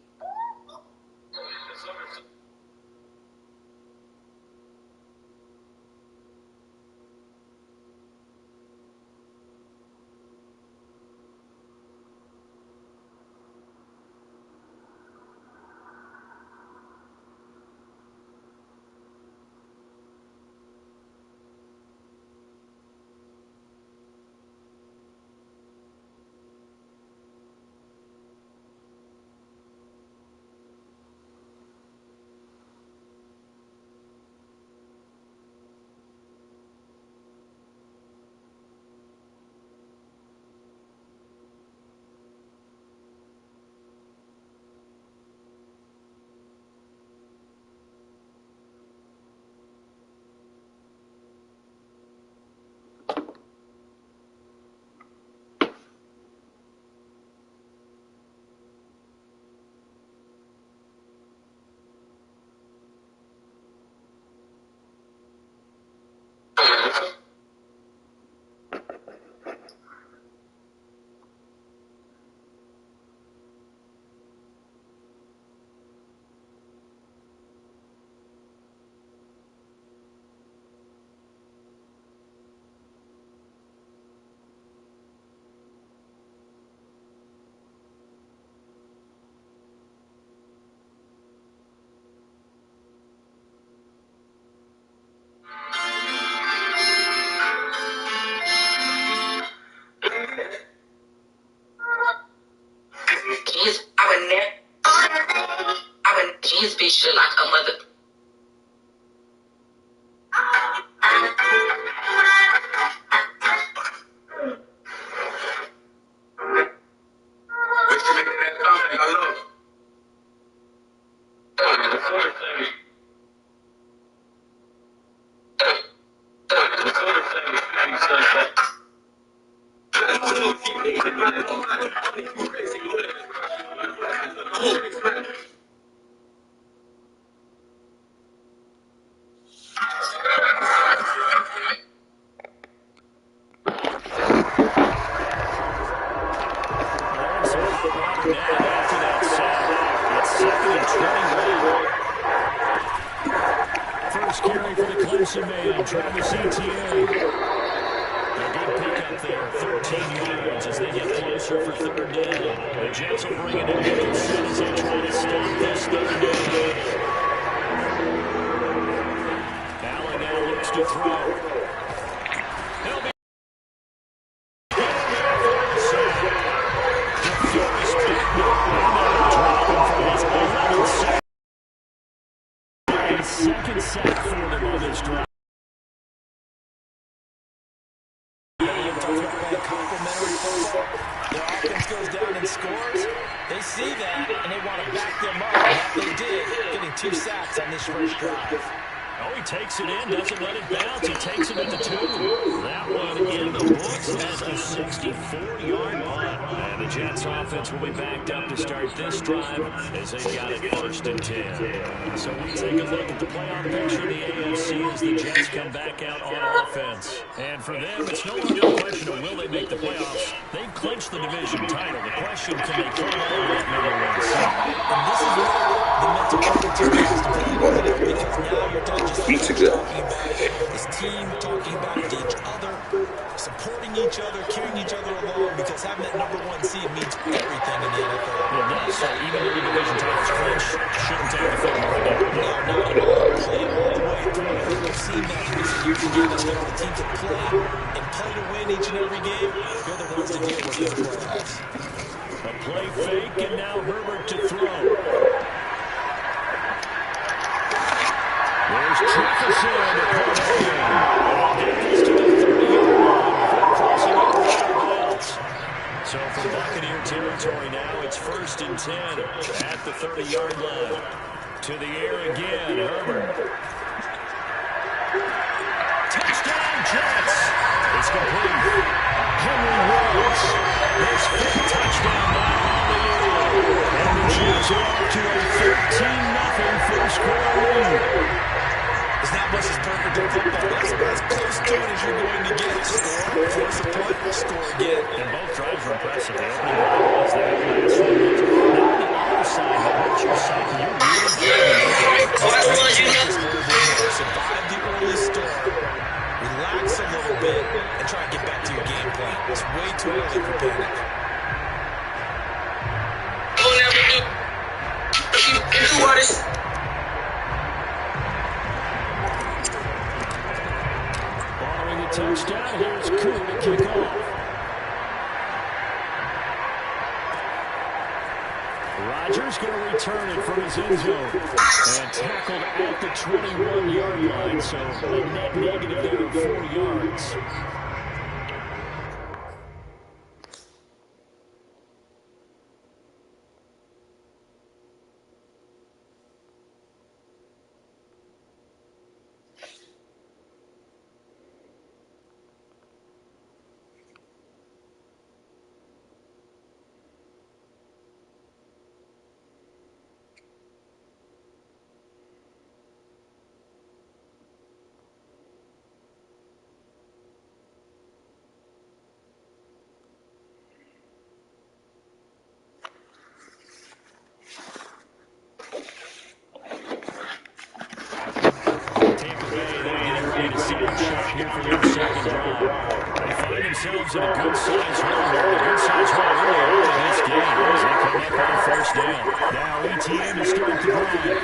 Clemson man, Travis Etienne. A good pickup there, 13 yards as they get closer for third down. The Jets will bring it in nickel set as they try to stop this third down. Allen now looks to throw. He'll be second sack for them on this drive. Complimentary football. Their offense goes down and scores. They see that, and they want to back them up. And that they did, getting 2 sacks on this first drive. Oh, he takes it in, doesn't let it bounce. He takes it at the 2. That one in the books as a 64-yard punt. And the Jets offense will be backed up to start this drive as they've got it 1st and 10. So we take a look at the playoff picture in the AFC as the Jets come back out on offense. And for them, it's no longer a question of will they make the playoffs. They've clinched the division title. The question, can they climb on that number 1 seed? And this is where the mental fortitude has to play, doesn't it? Because now you're talking about this team talking about each other, supporting each other, carrying each other along, because having that number 1 seed means everything in the NFL. It does. So even though the division titles clinch, shouldn't take the football down. No, not at all. Play it all the way through. We've seen that in recent years again. That's when the teams that play and play to win each and every game, they're the ones to deal with in the playoffs. A play fake, and now Herbert to throw. There's Jefferson to put it in. I'll get this to the 30-yard line before crossing over the bounds. So from Buccaneer territory now, it's 1st and 10 at the 30-yard line. To the air again, Herbert. Touchdown, Jets. It's complete. Henry Ruggs. His 5th touchdown now on the year. And the Jets are off to a 13-0 first quarter lead. It's not much as perfect in football. That's as close to it as you're going to get. Score, force a punt, score again. And both drives were impressive. The opening drive was that last one. Now on the other side, but what's your side? You're really survive the early storm, relax a little bit, and try and get back to your game plan. It's way too early for panic. Following the touchdown, here's Coon to kick off. Rodgers going to return it from his end zone. And tackled at the 21-yard line, so a net negative there of 4 yards. Here for their second drive. They find themselves in a good-sized hole here, a good-sized hole early on in this game as they come up on 1st down. Now Etienne to start the drive.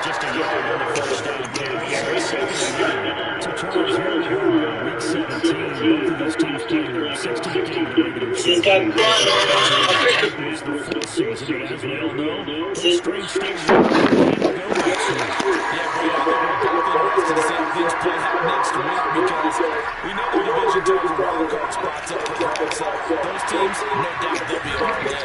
Just a yard on the 1st down carry. So 2nd to Charles here in Week 17. Both of these teams playing their 16th game of the regular season. It was the 4th season, but as we all know, the strange state of the go next week. To see how things play out next week, because we know the division titles are wild card spots up for grabs. So those teams, no doubt they'll be all in.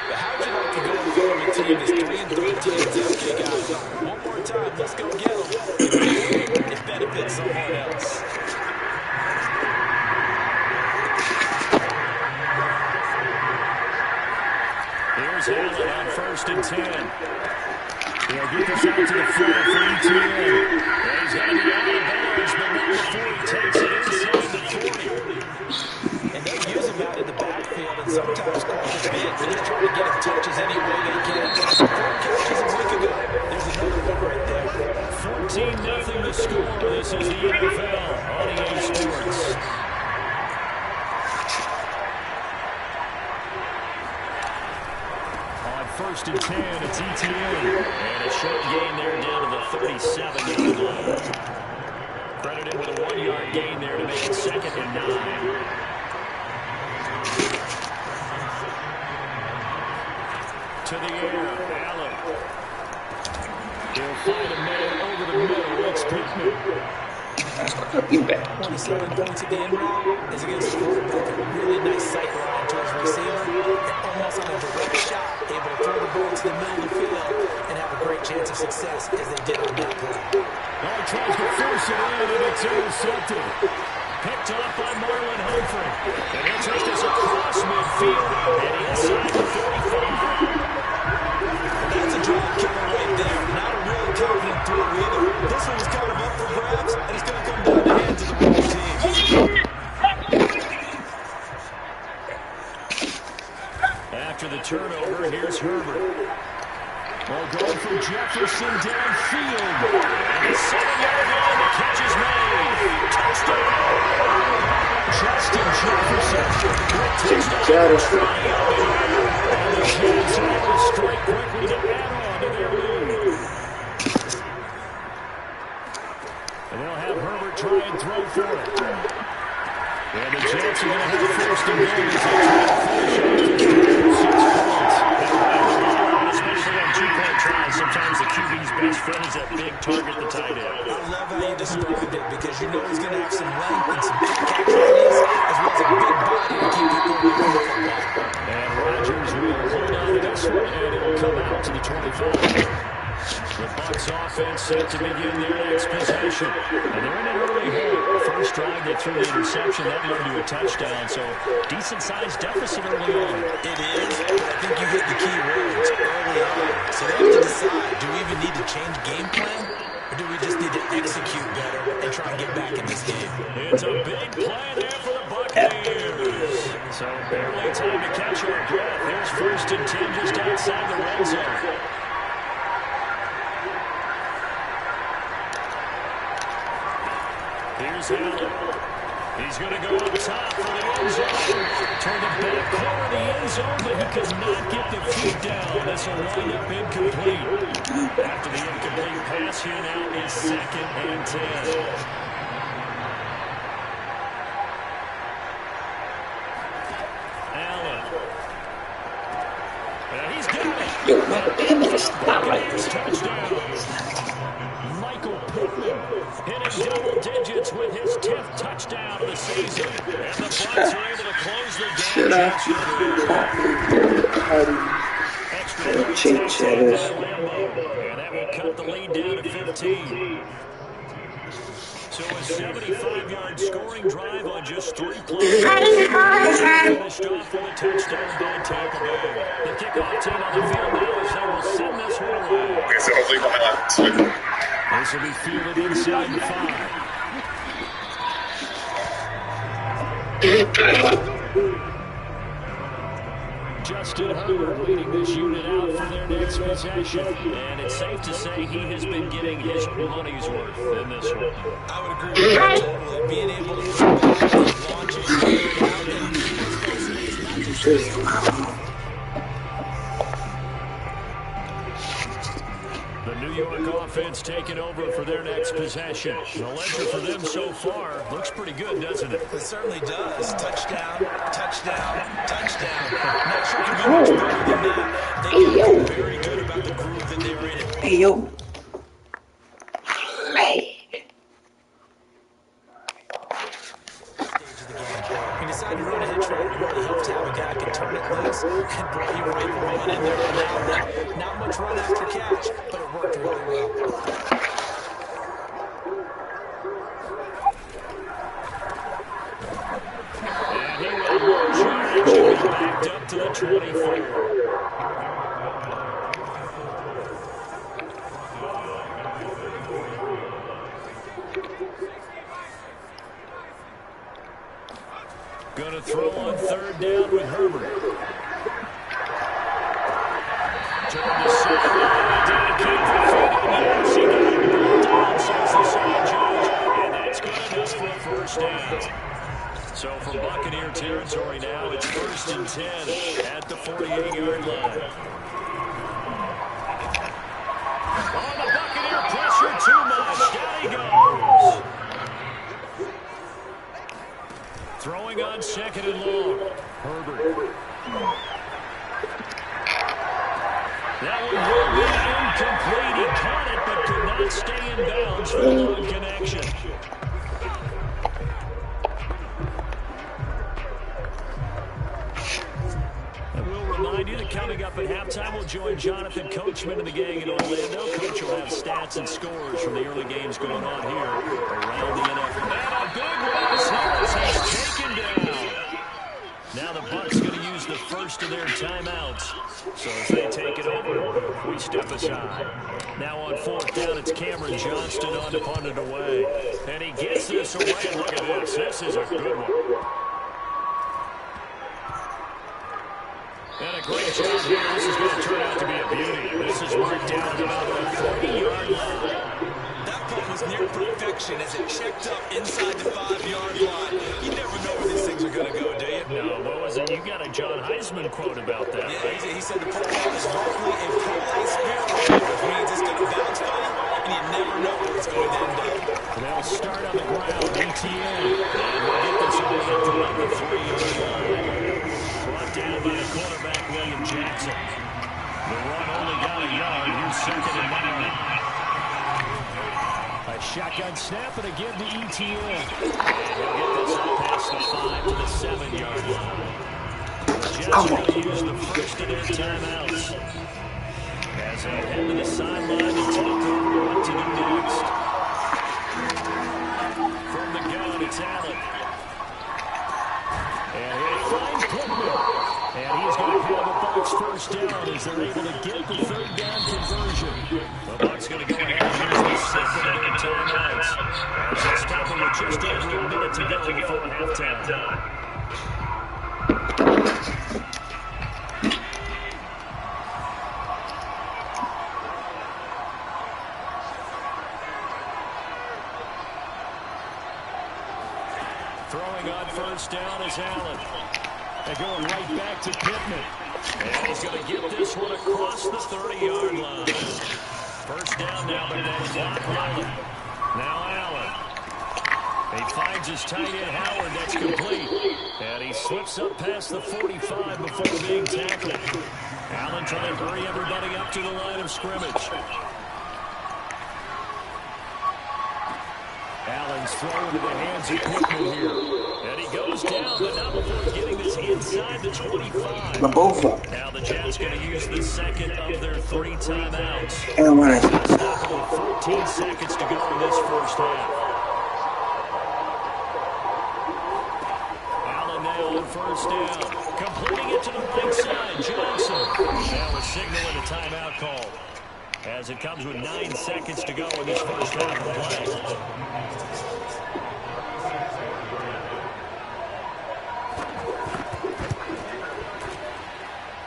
But how would you like to go and form a team that's 3-13 and say, okay, guys, one more time, let's go get them. It benefits someone else. Here's Allen on 1st and 10. They'll get this out to the flat for Etienne. He's going to be out of bounds, but not before he takes it inside the 40. And they'll use him out in the backfield and sometimes call the bit. They're just trying to get him touches any way they can. 4 catches a week ago. There's another one right there. 14-0 the score. This NFL on EA Sports. On 1st and 10, it's ETN. And a short gain there down to the 37-yard line. Credited with a 1-yard gain there to make it 2nd and 9. To the air, Allen. He'll find a man over the middle. It's Pittman. 27 points at the end round is against a quarterback. A really nice sight line to his receiver. And almost on a direct shot, able to throw the ball to the middle of the field and have a great chance of success as they did on that play. He tries to force it in, and it's intercepted. Picked off by Marlon Humphrey. And he'll take this across midfield and inside the 35. That's a drive killer right there. Not a really confident throw either. This one was kind of up for grabs, and it's going to come down to the hands of the wrong team. After the turnover, here's Herbert. Well, going from Jefferson downfield. And the 7-yard line, the catch is made. Touchdown. Justin Jefferson. Touchdown. And the Jets are able to strike quickly to add on to their lead. And they'll have Herbert try and throw for it. And the Jets are going to have 1st and goal as they try to finish off this 6 points. Especially on 2-point tries, sometimes the QB's best friend is that big target, the tight end. I love how you described it because you know he's going to have some length and some catch radius as well as a big body to keep people away from the football. And Rodgers will hold on to this one, and it will come out to the 25. The Bucs offense set to begin their next possession. And they're in an early hole. First drive, they threw the interception. That led to a touchdown. So, decent-sized deficit early on. It is, but I think you hit the key words early on. So they have to decide, do we even need to change game plan? Or do we just need to execute better and try and get back in this game? It's a big play there for the Buccaneers. So, barely time to catch our breath. Here's 1st and 10 just outside the red zone. Here's Allen. He's going to go up top for the end zone. Toward the back corner of the end zone, but he could not get the feet down. This will wind up incomplete. After the incomplete pass, here now is 2nd and 10. Allen. He's got it. Stop right there. Touchdown. Michael Pittman hitting double digits with his 10th touchdown of the season. And the Bucs are able to close the game. Extra and that will cut the lead down to 15. So a 75-yard scoring drive on just 3 plays. Finished off with a touchdown by Tampa Bay. The kickoff team on the field now as they will send this one away. Okay, so hopefully behind. This will be fielded inside the 5. Justin Herbert leading this unit out for their next possession. And it's safe to say he has been getting his money's worth in this one. I would agree with that totally. Being able to come back and launch it, out and it's not just the New York offense taking over for their next possession. The ledger for them so far looks pretty good, doesn't it? It certainly does. Touchdown, touchdown, touchdown. Not sure it can be much better than that. They feel very good about the groove that they're in. Hey, yo. He decided to run a hitch route. It really helped to have a guy who can turn it loose. And boy, he ran the run in there and nailed it. Not much run after catch, but it worked really well. And he will backed up to the 24. Going to throw on 3rd down with Herbert. Turned to sideline, dedicated for feet. Yes, he got it down, says the side judge. And that's going to do first down. So from Buccaneer territory now, it's 1st and 10 at the 48-yard line. On the Buccaneer pressure too much. Down he goes. Throwing on 2nd and long. Herbert. That one will be incomplete. He caught it but could not stay in bounds for the long connection. Remind you that coming up at halftime, we'll join Jonathan Coachman and the gang in Orlando. Coach will have stats and scores from the early games going on here around the NFL. And a big one as Harris is taken down. Now the Bucs going to use the first of their timeouts. So as they take it over, we step aside. Now on 4th down, it's Cameron Johnston on to punt it away. And he gets this away. Look at this. This is a good one. And a great job here. This is going to turn out to be a beauty. This is marked down at about the 40-yard line. That punt was near perfection as it checked up inside the 5-yard line. You never know where these things are going to go, do you? No, what was it? You got a John Heisman quote about that, right? He said the football is roughly a parlay spearway, which means it's going to bounce funny, and you never know where it's going to end up. They'll start on the ground, ETN. And we'll get this all up to about the 3-yard line. Brought down by the quarterback, William Jackson. The run only got a yard. Here's 2nd and 9. A shotgun snap and again to ETN. And he'll get this up past the 5 to the 7-yard line. The Jets are going to use the first of their timeouts as they head to the sideline and talk over what to do next. From the gun, it's Allen. And he'll find Pittman. And he's going to have a Bucs first down as they're able to get the 3rd down conversion. The Bucs going to go ahead and use the 2nd of their timeouts as they stop them with just over a minute to go before halftime. Throwing on first down is Allen. They're going right back to Pittman. And he's going to get this one across the 30-yard line. First down now, but that clock rolling. Now Allen. He finds his tight end, Howard. That's complete. And he slips up past the 45 before being tackled. Allen trying to hurry everybody up to the line of scrimmage. Allen's throw into the hands of Pittman here. And he goes down, but not before getting this inside the 25. Now the Jets going to use the 2nd of their 3 timeouts. Stop 14 seconds to go in this first half. Allen now on first down. Completing it to the right side. Johnson. Now a signal and a timeout call, as it comes with 9 seconds to go in this first half of play.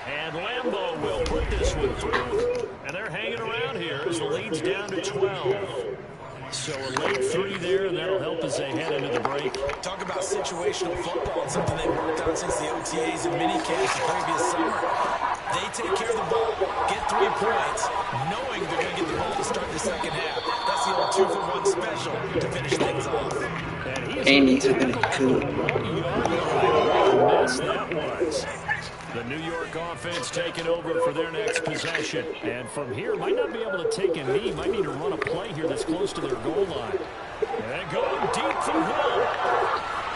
And Lambeau will put this one through. And they're hanging around here as the lead's down to 12. So a late 3 there, and that'll help as they head into the break. Talk about situational football and something they've worked on since the OTAs and minicamps the previous summer. They take care of the ball, get 3 points, knowing they're going to get the ball to start the second half. That's the old 2-for-1 special to finish things off. And he's going to cool. Mess that was. The New York offense taking over for their next possession. And from here, might not be able to take a knee. Might need to run a play here that's close to their goal line. And going deep for Hill.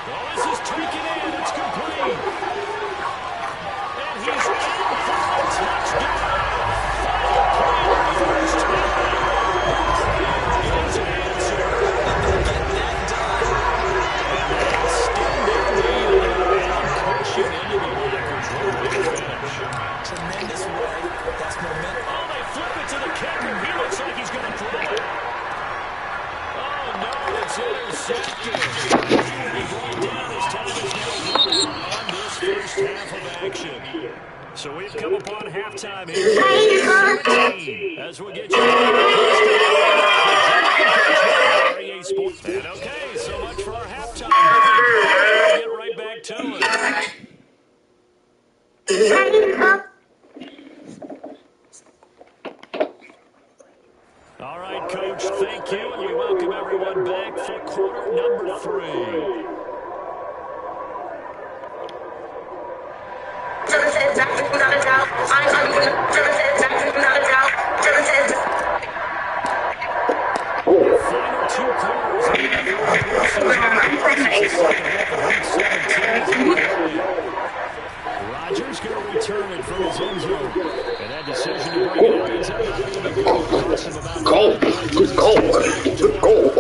Well, this is taken in. It's complete. And he's in for a touchdown. Final play of the first half. His answer. Get that done. And they extend their lead and push it into the Lakers' finish. Tremendous way. That's momentum. Oh, they flip it to the kicker. He looks like he's going to throw it. Oh, no, it's intercepted. He brought down his time is now running on this first half of action. So we've come upon halftime here. 17, as we'll get you EA Sports. And okay, so much for our halftime break. We'll get right back to it. All right, Coach, thank you, and we welcome everyone back for quarter number 3. Final 2 quarters of the regular season. This is the second half of Week 17 is underway. Rodgers going to return it from his end zone. And that decision to bring it out ends up not being a good one. Costs him about Goal. Good goal. Good goal.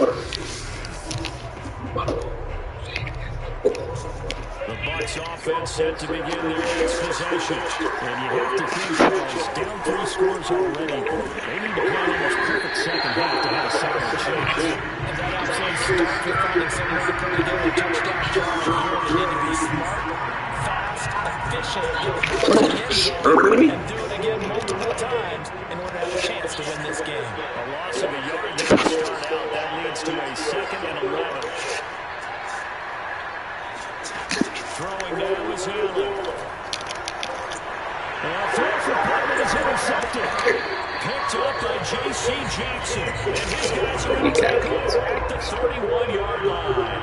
The Bucs offense set to begin their next possession. And you have to think, Charles, down 3 scores already. They need to play an almost perfect second half to have a solid chance. And that absolute start for finding some way to put together a touchdown drive here. They need to be smart, fast, efficient, get the ball in the end zone, and do it again multiple times in order to have a chance to win this game. A loss of a yard there to start out. That leads to a 2nd and 11. Throwing now is Hamlin. And throw for Pittman is intercepted. Picked up by J.C. Jackson. And his guys are going to take over at the 31-yard line.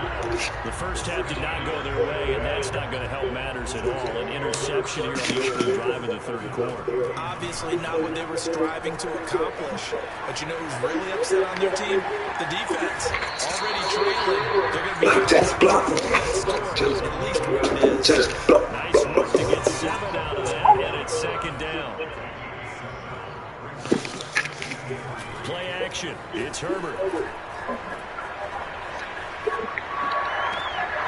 The first half did not go their way, and that's not going to help matters at all. An interception here on the opening drive of the 3rd quarter. Obviously not what they were striving to accomplish. But you know who's really upset on their team? The defense. Already trailing. They're going to be Just block. at least where it is. Just block. Nice work to get 7 out of that, and it's 2nd down. Play action. It's Herbert.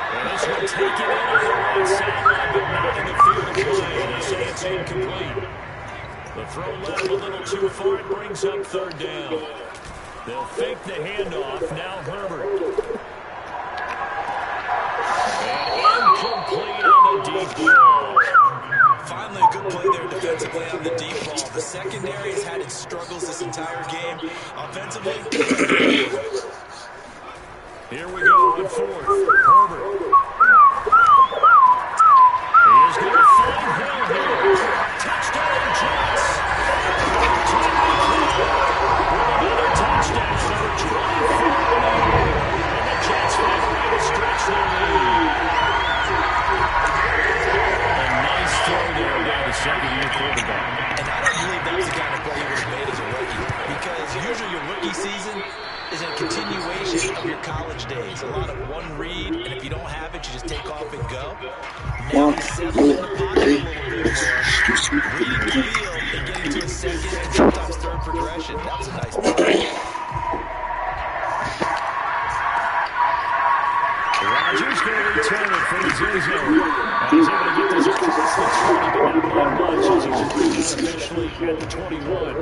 And this one taken in on the right sideline, but not in the field of play. And they say it's incomplete. The throw left a little too far. It brings up 3rd down. They'll fake the handoff. Now Herbert. And incomplete on the deep ball. Finally, a good play there defensively on the deep ball. The secondary has had its struggles this entire game. Offensively, here we go on 4th. Herbert. He is going to find Hill here. Touchdown, Jets. With another touchdown, number 24. And the Jets find a way to stretch their lead. A nice throw there by the second-year quarterback. and I don't believe that's the kind of play you would have made as a rookie, because usually your rookie season is a continuation of your college days. A lot of one read, and if you don't have it, you just take off and go. Now he's settling in the pocket a little bit more, reading the field and getting to a 2nd and sometimes 3rd progression. That was a nice play. Rodgers going to return it from his end zone. He's able to get this across the 20, but not by much as he's officially at the 21.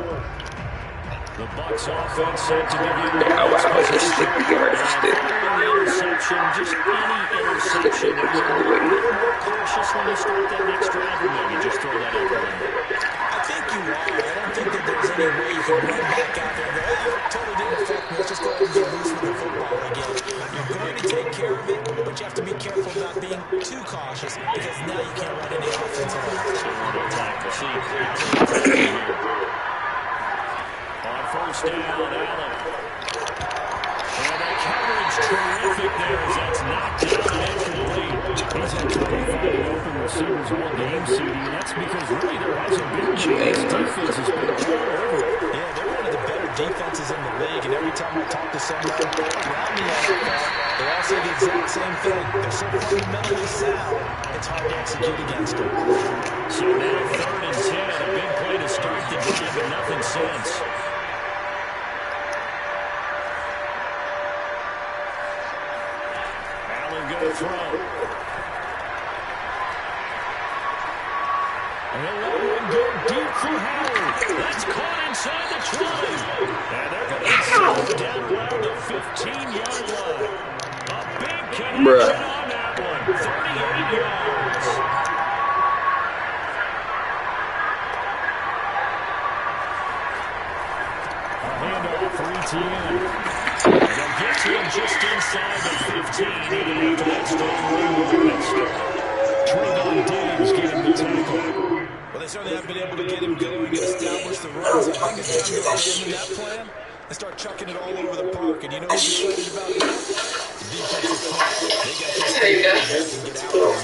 The Bucs offense set to begin the next possession. The interception, just any interception. You're a little more cautious when you start that next drive, or maybe just throw that out the window. I think you are. I don't think that there's any way you can run back out there and go, oh, totally didn't affect me. Let's just go ahead and get loose with the football again. You're going to take care of it, but you have to be careful about being too cautious, because now you can't run any offense at all. Tackle. See, here. On 1st down, Allen. And that coverage terrific there as that's knocked down and incomplete. He's had trouble finding open receivers all game, CD, and that's because really there hasn't been much. This defense has been all over it. Yeah, they're one of the better defenses in the league, and every time I talk to someone around the NFL, they all say the exact same thing. They're so fundamentally sound, it's hard to execute against them. So now 3rd and 10, a big play to start the game, but nothing since. Going to throw. And he'll let one go deep for Howard. That's caught inside the 20. And they're going to settle down around the 15-yard line. A big connection on that one. 38 yards. A handoff for ETN. They'll get to him just inside the 15, even after that strong run in the west. Trayvon Diggs getting the tackle. Well, they certainly have been able to get him going and establish the runs. I think it's time to abandon that plan and start chucking it all over the park. And you know who's excited about that? The defensive front. They got this thing that can get out there.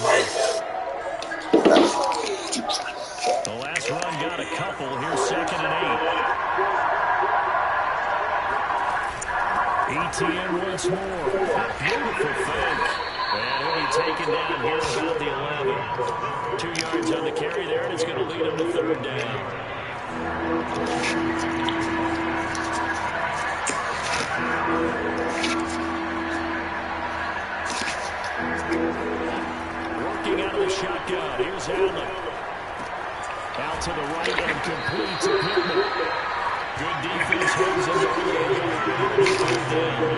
The last run got a couple. Here's 2nd and 8. ETN once more. Beautiful fake. And he'll be taken down here about the 11. 2 yards on the carry there, and it's going to lead him to 3rd down. Working out of the shotgun. Here's Allen. Out to the right and complete to Pittman. Good defense holds him over the 3rd down.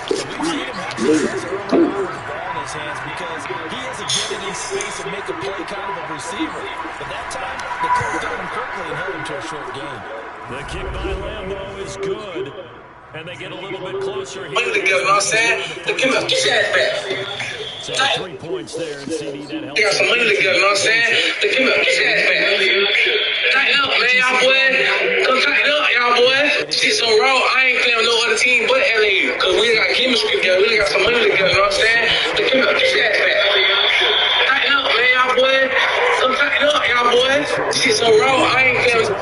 We've seen him have success early on with the ball in his hands because he has a get it in space and make a play kind of a receiver. But that time, they closed on him quickly and held him to a short gain. The kick by Lambo is good. And they get a little bit closer here. Money together, you know what I'm saying? Get your ass back. So 3 points there, and CD that helps. They got some money together, you know what I'm saying? Get your ass back. Tighten up, man, y'all boy. Come tighten up, y'all boy. Shit so raw, I ain't playing with no other team but LA. Because we got chemistry together. We got some money together, you know what I'm saying? Get your ass back. Tighten up, man, y'all boy. Come tighten up, y'all boy. Shit so raw, I ain't playing with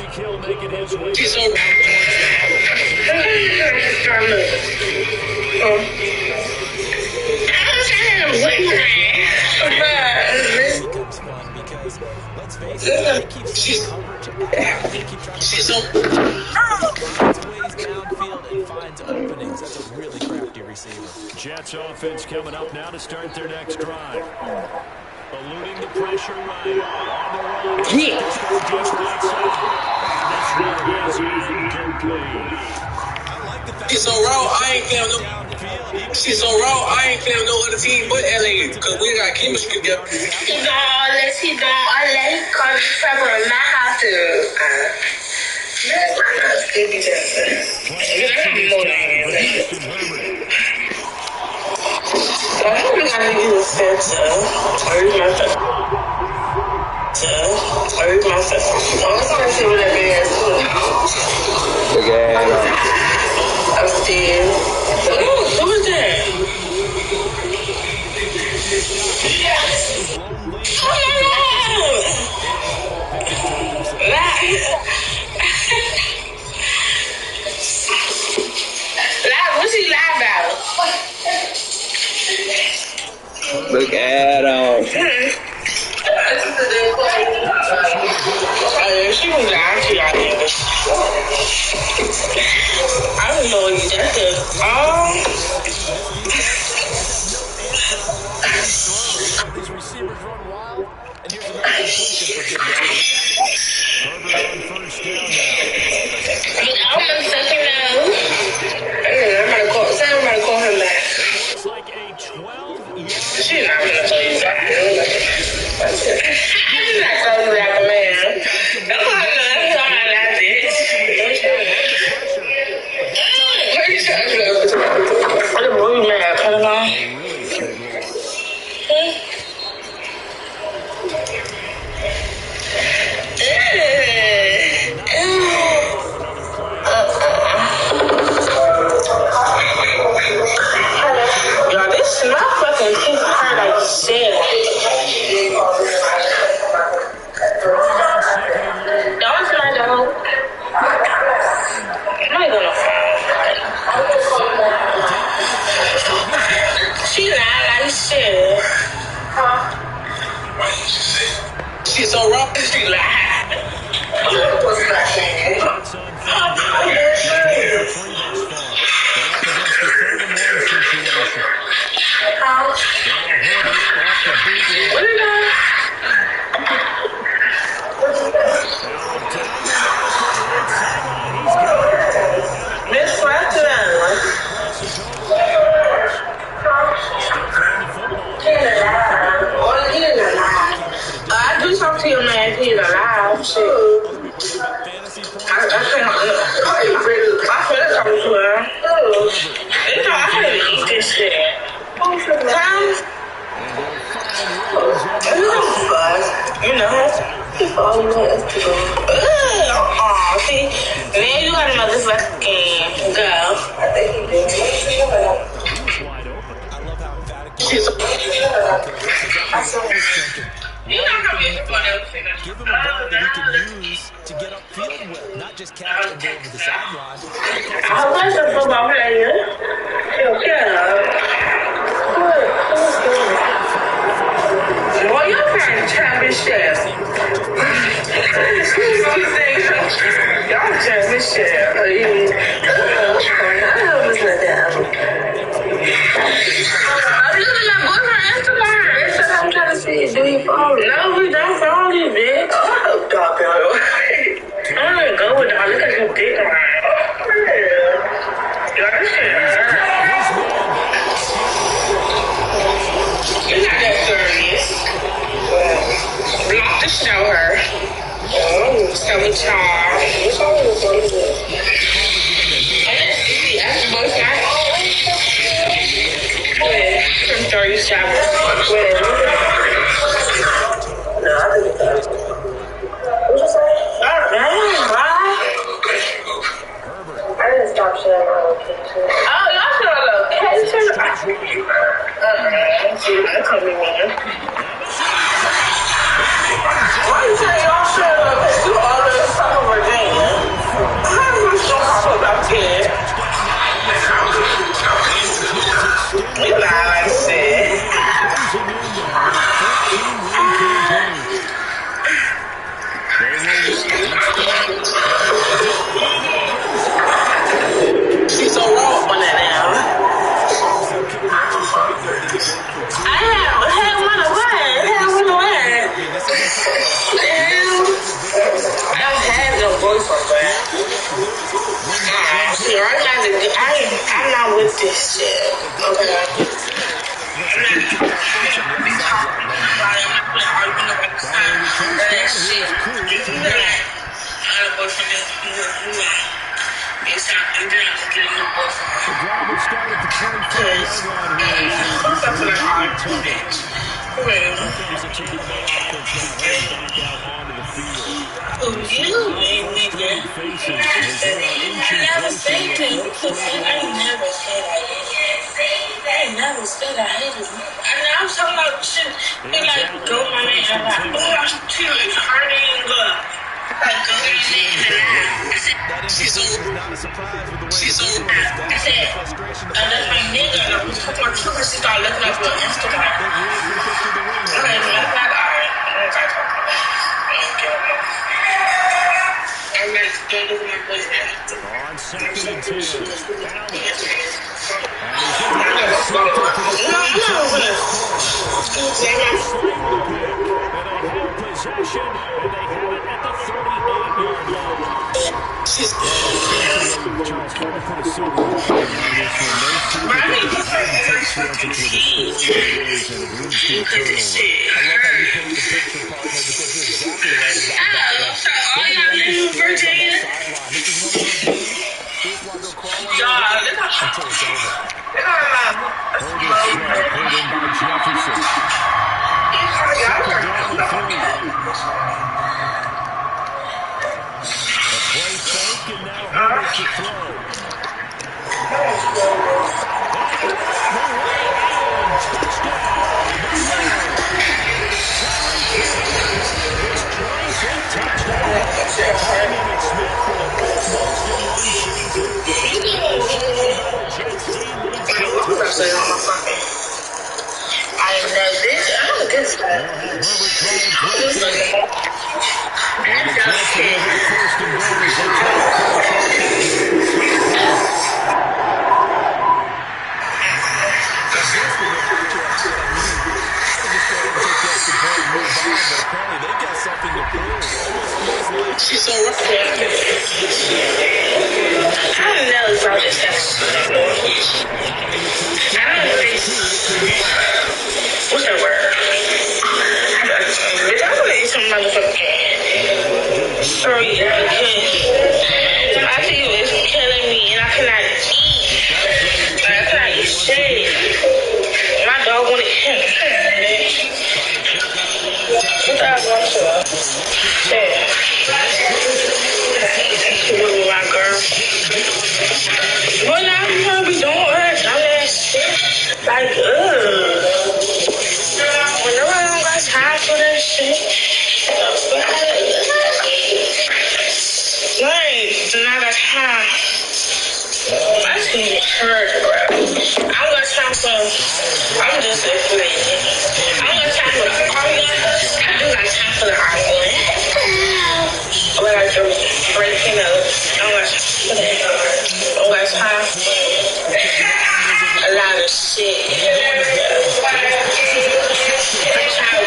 Hill making his way. She's so right. Jets offense coming up now to start their next drive. Eluding the pressure right. On the run. This one is incomplete. She's so raw, I ain't playing no. She's so raw, I ain't playing no other team but LA. Because we got chemistry together. He don't unless he come to trouble in my house to Stevie Jackson. I don't know how to use a filter. Or use my phone. Or use my phone. I'm trying to see what that big ass is. Big ass. I'm still. Who was that? What's he lie about? Look at him. She was lying to y'all niggas. I don't know what you just did. These receivers run wild, and here's another completion for good value. Herbert on first down now. I'm gonna suck him out. Somebody call him back. It's like a 12-yard. She's not gonna tell you back. She's not calling you back, man. That's why I'm not like this. What are you trying to do? What a rude man, put it on. Yo, this my fucking teeth hurt like shit. Don't smell though. I'm not gonna fall. She lied like shit. She's so raw, she lied. What's that thing? Jets on 3rd down. He's 20 for 3 thus far. They're up against the 3rd and 1 situation. Now Herbert off the bootleg. What is that? Miss Fletcher. I do talk to your man if he's alive. Shit. I can't. follow you on Instagram. See, now you got another fucking girl. I think he did. I love how emphatic She's a Give him a ball that he can use to get upfield with, not just catch and go over the sideline. I like the football player. Well, your parents trap as shit. Y'all trap as shit. I don't listen to that. You look at my boyfriend Instagram. It said I'm trying to see, do you follow? No, we don't follow you, bitch. Oh, dog, I don't even go with dog. Look at your dick around. Y'all, this shit hurt. You're not that serious. Block to show her. So we charm. That's the boyfriend. From 37. No, I think it's that. What'd you say? I didn't stop sharing my location. Oh, y'all share a location? That's what we want. Why you say y'all share a location? You all in fucking Virginia. How do you talk about that? You lie like shit. She's so raw on that now. I had one away. I don't have no boyfriend, man. See, I'm not with this shit. Okay. The driver started the 25-yard line here. He's a team of offense now heading back out onto the field. Faces as they are inching closer to a I never said I hated him. I'm talking about shit. They like go my name. I'm like, oh, I'm too hurting. Like go my name. She's so not a surprise with the way she's so I said, that's my nigga. And I was talking about her. She started looking up your Instagram. Okay, so that's not alright. I'm not talking about that. I don't care about that. I'm like, don't look at my boyfriend. on 2nd and 10. Possession, and they have it at the 38-yard line. Charles, trying to put a silver lining on this one. No sooner than the takes once into the score is and it leads to a turnover. I love how you paint the picture, partner, because you're exactly right about that. All y'all live in Virginia. Until it's over. Pulled in by Jefferson. Second down and 3. A play fake, and now Herbert to throw. I know this. I'm a good fan. She's so rough. I don't know if I'll just have I don't think. What's that word? Bitch, I'm gonna eat some motherfucking. Oh, yeah. My fever is killing me, and I cannot eat. Like, I cannot eat shit. My dog wanna eat him. What the hell? Shit. I'm gonna try some. I'm just saying. I'm gonna try for the arguing. I do got time for the arguing. But I do breaking up. I'm gonna try for the I'm gonna try a lot of shit.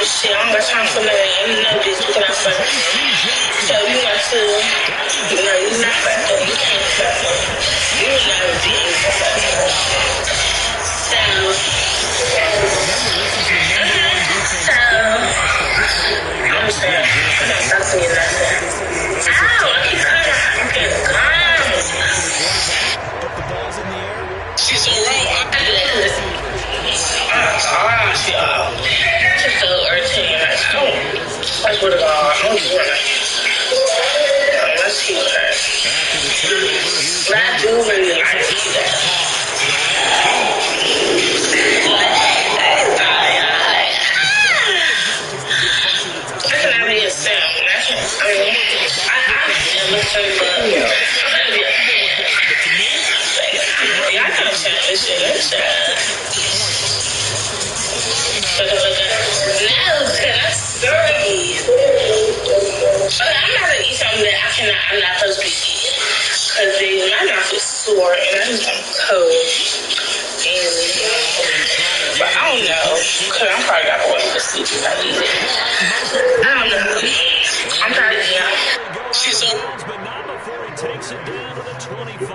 Shit, I'm gonna try for that. You know this. You cannot fuck. So you want to. No, you're not fucking. You can't fuck. You never be able to fuck. So, I'm saying, I can't talk to you nothing. Ow, I keep cutting gums. She's so wrong. Oh gosh, y'all. That's just so irritating. I swear to God, I don't do it. Let's keep that. But I do really like to keep that. I'm not supposed to be eating because my mouth is sore and I'm cold. But I don't know, because I'm probably got to wait to sleep if I eat it. I don't know. I'm trying to eat. She's so But not before he takes it down to the 25.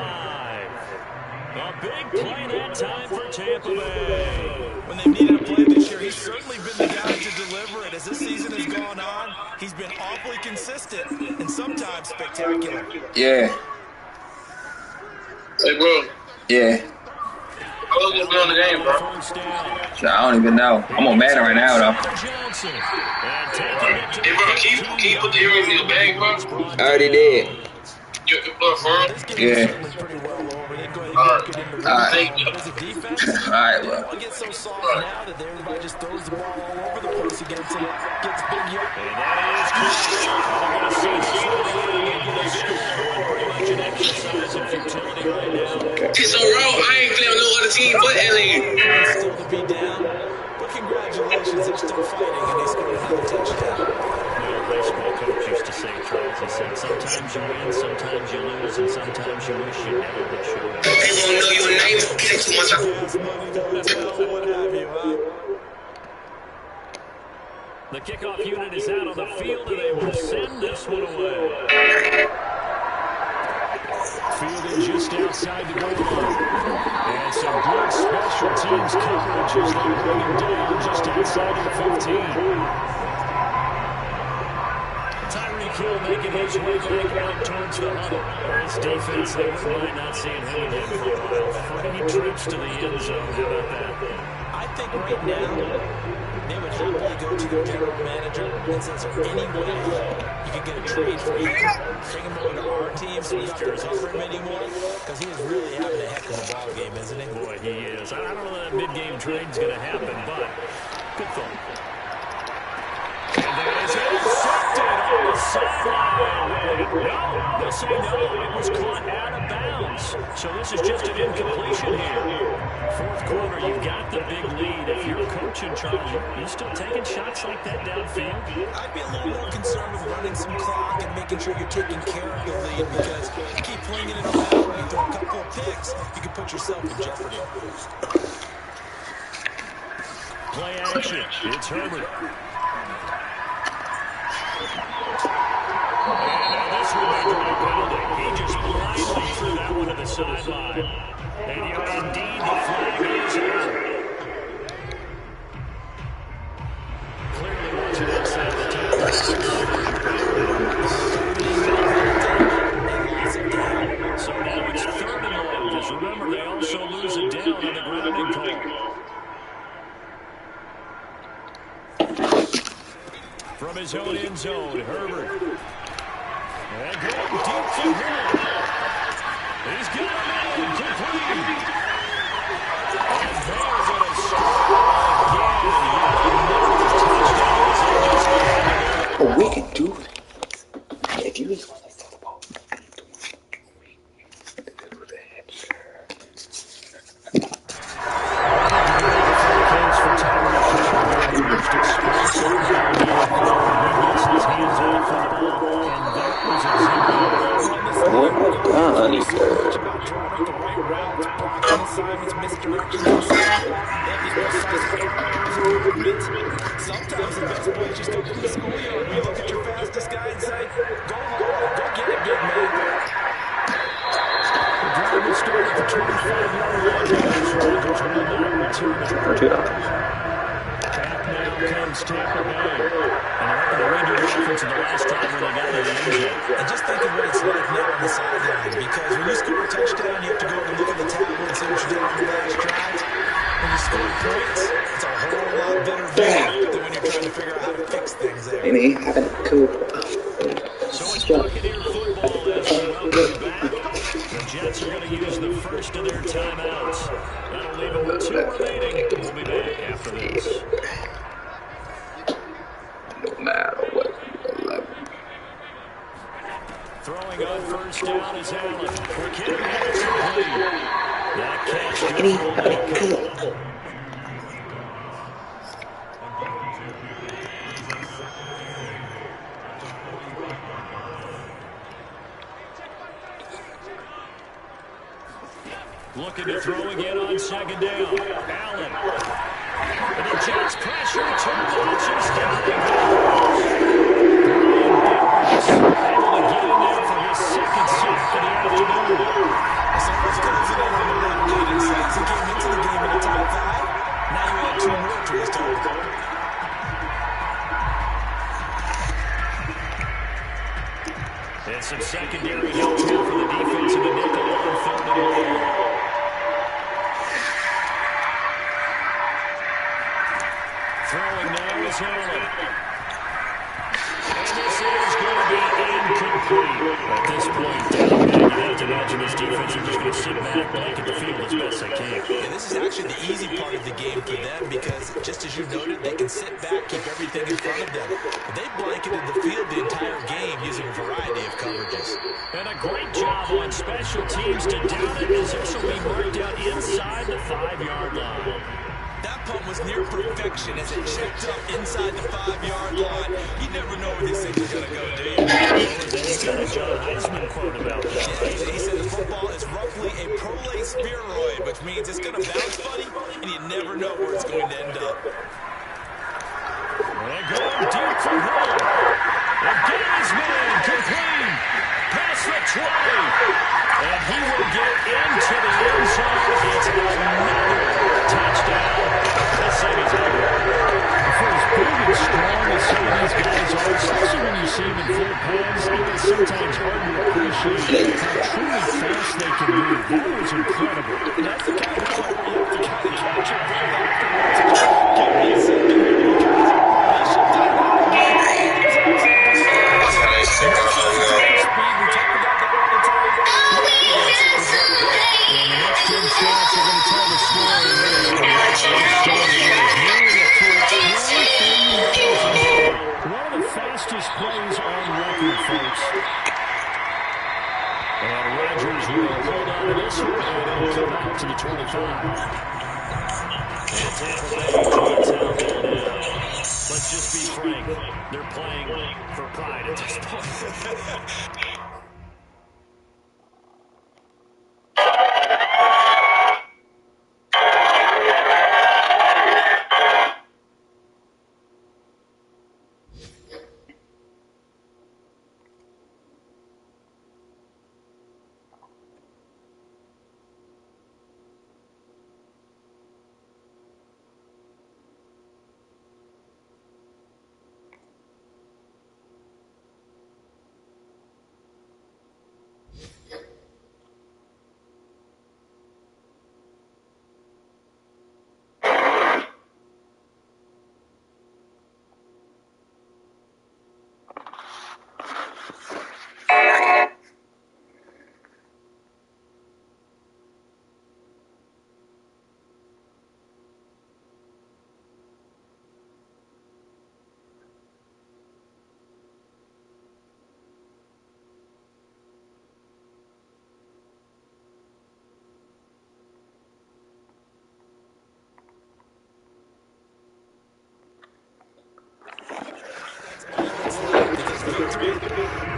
A big play that time for Tampa Bay. When they've needed a play this year, he's certainly been the guy to deliver it. As this season has gone on, he's been awfully consistent and sometimes spectacular. Yeah. Hey, bro. Yeah. How long you been on the game, bro? Shit, I don't even know. I'm on Madden right now, though. Hey, bro, can you put the earrings in your bag, bro? I already did. Your blood, bro? Yeah. Alright. Thank you. Alright, bro. It gets so soft now that everybody just throws the ball all over the place against him. Gets big yard. She's so wrong. I ain't playing no other team but LA. Still to be down. But congratulations, they're still fighting and they scored another touchdown. Baseball coach used to say, Charles, he said, sometimes you win, sometimes you lose, and sometimes you wish you never would show up. They won't know your name. Take too much out. What have you, huh? The kickoff unit is out on the field, and they will send this one away. Fielding just outside the goal line. And some good special teams coverage as they bring him down just outside of the 15. Hill making his way back out towards the huddle. His defense, they wouldn't mind not seeing him again for a while. 3 trips to the end zone. How about that? I think right now, they would happily go to their general manager and say, is there any way you could get a trade for him? Bring him over to our team so we don't have to cover him anymore? Because he is really having a heck of a ball game, isn't he? Boy, he is. I don't know that mid-game trade's going to happen, but good thought. And that is intercepted on the sideline. No, they'll say no. It was caught out of bounds. So this is just an incompletion here. Fourth quarter, you've got the big lead. If you're coaching, Charlie, you still taking shots like that downfield? I'd be a little more concerned with running some clock and making sure you're taking care of the lead because you keep flinging it around, you throw a couple of picks, you can put yourself in jeopardy. Play action. It's Herbert. And now this will be a penalty. He just blindly threw that one to the sideline. And indeed, the flag is out. Clearly wasn't inside the tackle. So now it's 3rd and long. Because remember, they also lose it down on the grounding call. From his own end zone, Herbert. And going deep for Hill. He's got him in, complete. And they're going to score again. Oh, we can do it. If you just want to talk about assignments, misdirections, etc. They have these precise throws and movement. Sometimes the best play is just go from the schoolyard. You look at your fastest guy and say, go hard, go get it, big man. The drive will start at the 25-yard line. Rodgers will not return. Back now comes Tampa Bay. And they're hoping to redo the offense in the last drive when they got to the end zone. And just think of what it's like now on the sideline, because when you score a touchdown, you have to go and look at the table and see what you did on the last drive. When you score points, it's a whole lot better view than when you're trying to figure out how to fix things there. So it's Buccaneer football as we welcome you back. The Jets are going to use the first of their timeouts. That'll leave them with 2 remaining. We'll be back after this. No matter what, 11. Throwing on first down is Allen. Quick hit, and it's complete. That catch good for a looking to throw again on second down. Allen. And the Jets pressure. 2 launches down the goal. Able to get in there for his second sack of the afternoon. Someone's closing in on the run, leading sacks. He came into the game in the top 5. Now you add 2 more to his total. And some secondary help here for the defense in the nickel on 3rd and long. Throwing now is Allen. And this is going to be incomplete. At this point, you have to imagine this defense is just going to sit back, blanket the field as best they can. And this is actually the easy part of the game for them, because just as you noted, they can sit back, keep everything in front of them. They blanketed the field the entire game using a variety of coverages. And a great job on special teams to down it, as this will be marked out inside the 5-yard line. That punt was near perfection as it checked up inside the 5-yard line. You never know where these things are going to go, do you? He's got a John Heisman quote about that. Yeah, he said the football is roughly a prolate spheroid, which means it's going to bounce funny, and you never know where it's going to end up. They're going deep for Hill. Again, his man, complete. Past the 20. And he will get into the end zone. It's another touchdown. This thing is ugly. For as big and strong as some of these guys are, especially when you see them in full pads, it's sometimes hard to appreciate how truly fast they can move. That was incredible. That's the kind of player you have to kind of catch your breath afterwards. Give me a second here, because he should do that. And the next 10 shots are going to tell the story. One of the fastest plays on record, folks. And Rodgers will hold on to this one, and it'll come out to the 25. And Tampa Bay joins Alabama. Let's just be frank. They're playing for pride at this point.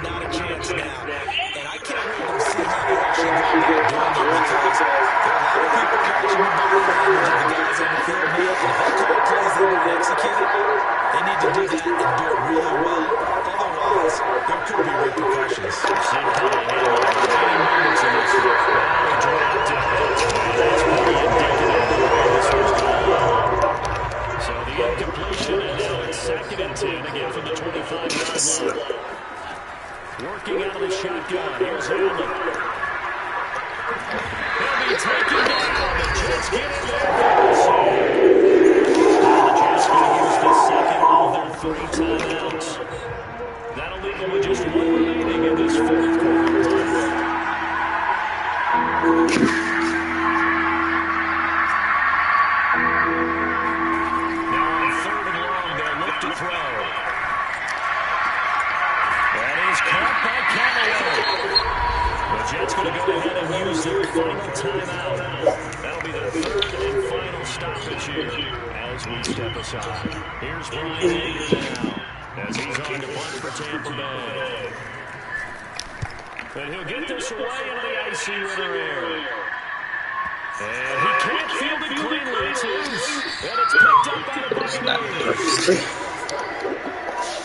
Not a chance now. And I can't wait to see how they actually go about doing it, because there are a lot of people getting the body language of the guys on the field, man. And if they call plays they want executed, they need to do that and do it really well. Otherwise, there could be repercussions. We'll see how they handle the remaining moments in this one. Now he dropped it. And that's pretty indicative of the way this one's gone. So the incompletion, and now it's 2nd and 10, again from the 25-yard line. Working out of the shotgun. Here's Allen. He'll be taken down. The Jets get in there for the sack. And the Jets going to use the second of their 3 timeouts. That'll leave them with just 1 remaining in this 4th quarter. Now on 3rd and long, they'll look to throw. That is caught by Callaway. The Jets going to go ahead and use their final timeout. That'll be the 3rd and final stoppage here as we step aside. Here's Brian Anger now as he's on to punt for Tampa Bay. And he'll get this away into the icy winter air. And he can't field it cleanly. It's loose. And it's picked up by the Buccaneers.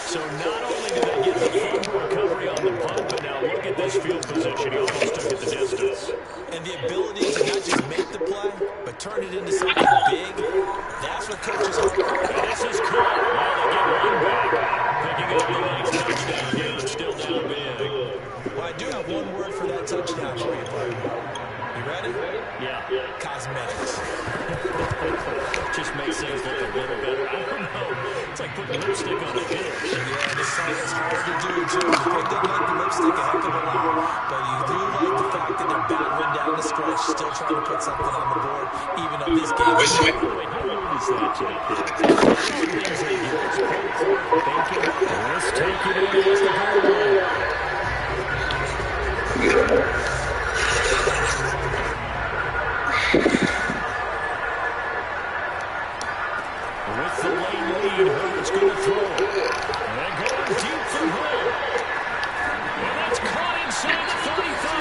So not only did they get the fumble recovery on the punt, but now look at this field position. He almost took it the distance. And the ability to not just make the play, but turn it into something big, that's what coaches hope. And this is caught. Well, they get one back. Picking up the nice touchdown game, still down big. Well, I do have one word for that touchdown for you, Brian. You ready? Yeah. Cosmetics. Just makes things look a little better. I don't know. It's like putting lipstick on a dish. Yeah, this is hard to do, too. They didn't like the lipstick a heck of a lot, but you do like the fact that they're battling down the stretch, still trying to put something on the board, even though this game is Wait, how weird is that, Jake? Things they do is bacon. Let's take it in against the goal line. With the late lead, Herbert's going to throw. And then going deep for Hill. And that's caught inside the 35.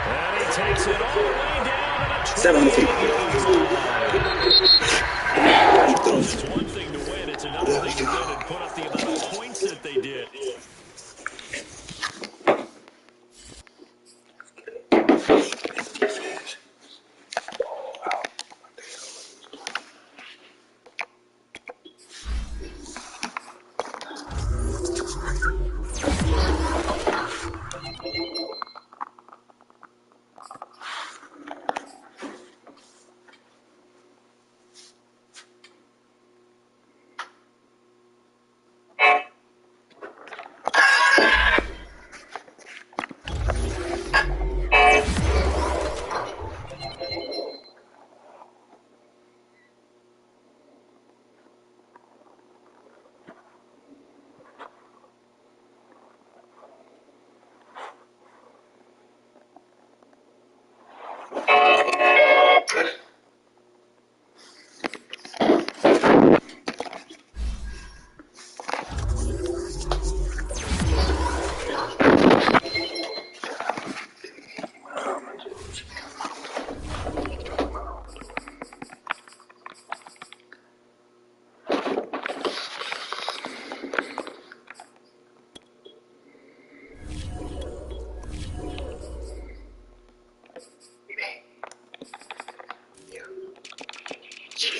And he takes it all the way down to the 20. It's one thing to win. It's another thing to win and put up the amount of points that they did.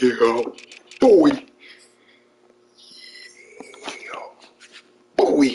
Yeah, boy. Yeah, boy.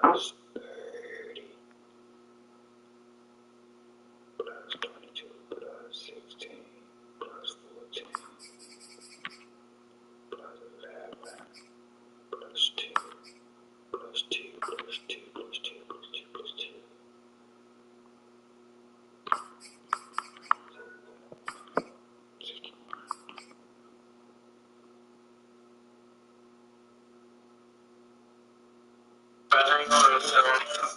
plus 30 plus 22 plus 16 plus 14 plus 11 plus 2 plus 2 plus 2 plus 2 plus 2 plus 2. I ain't gonna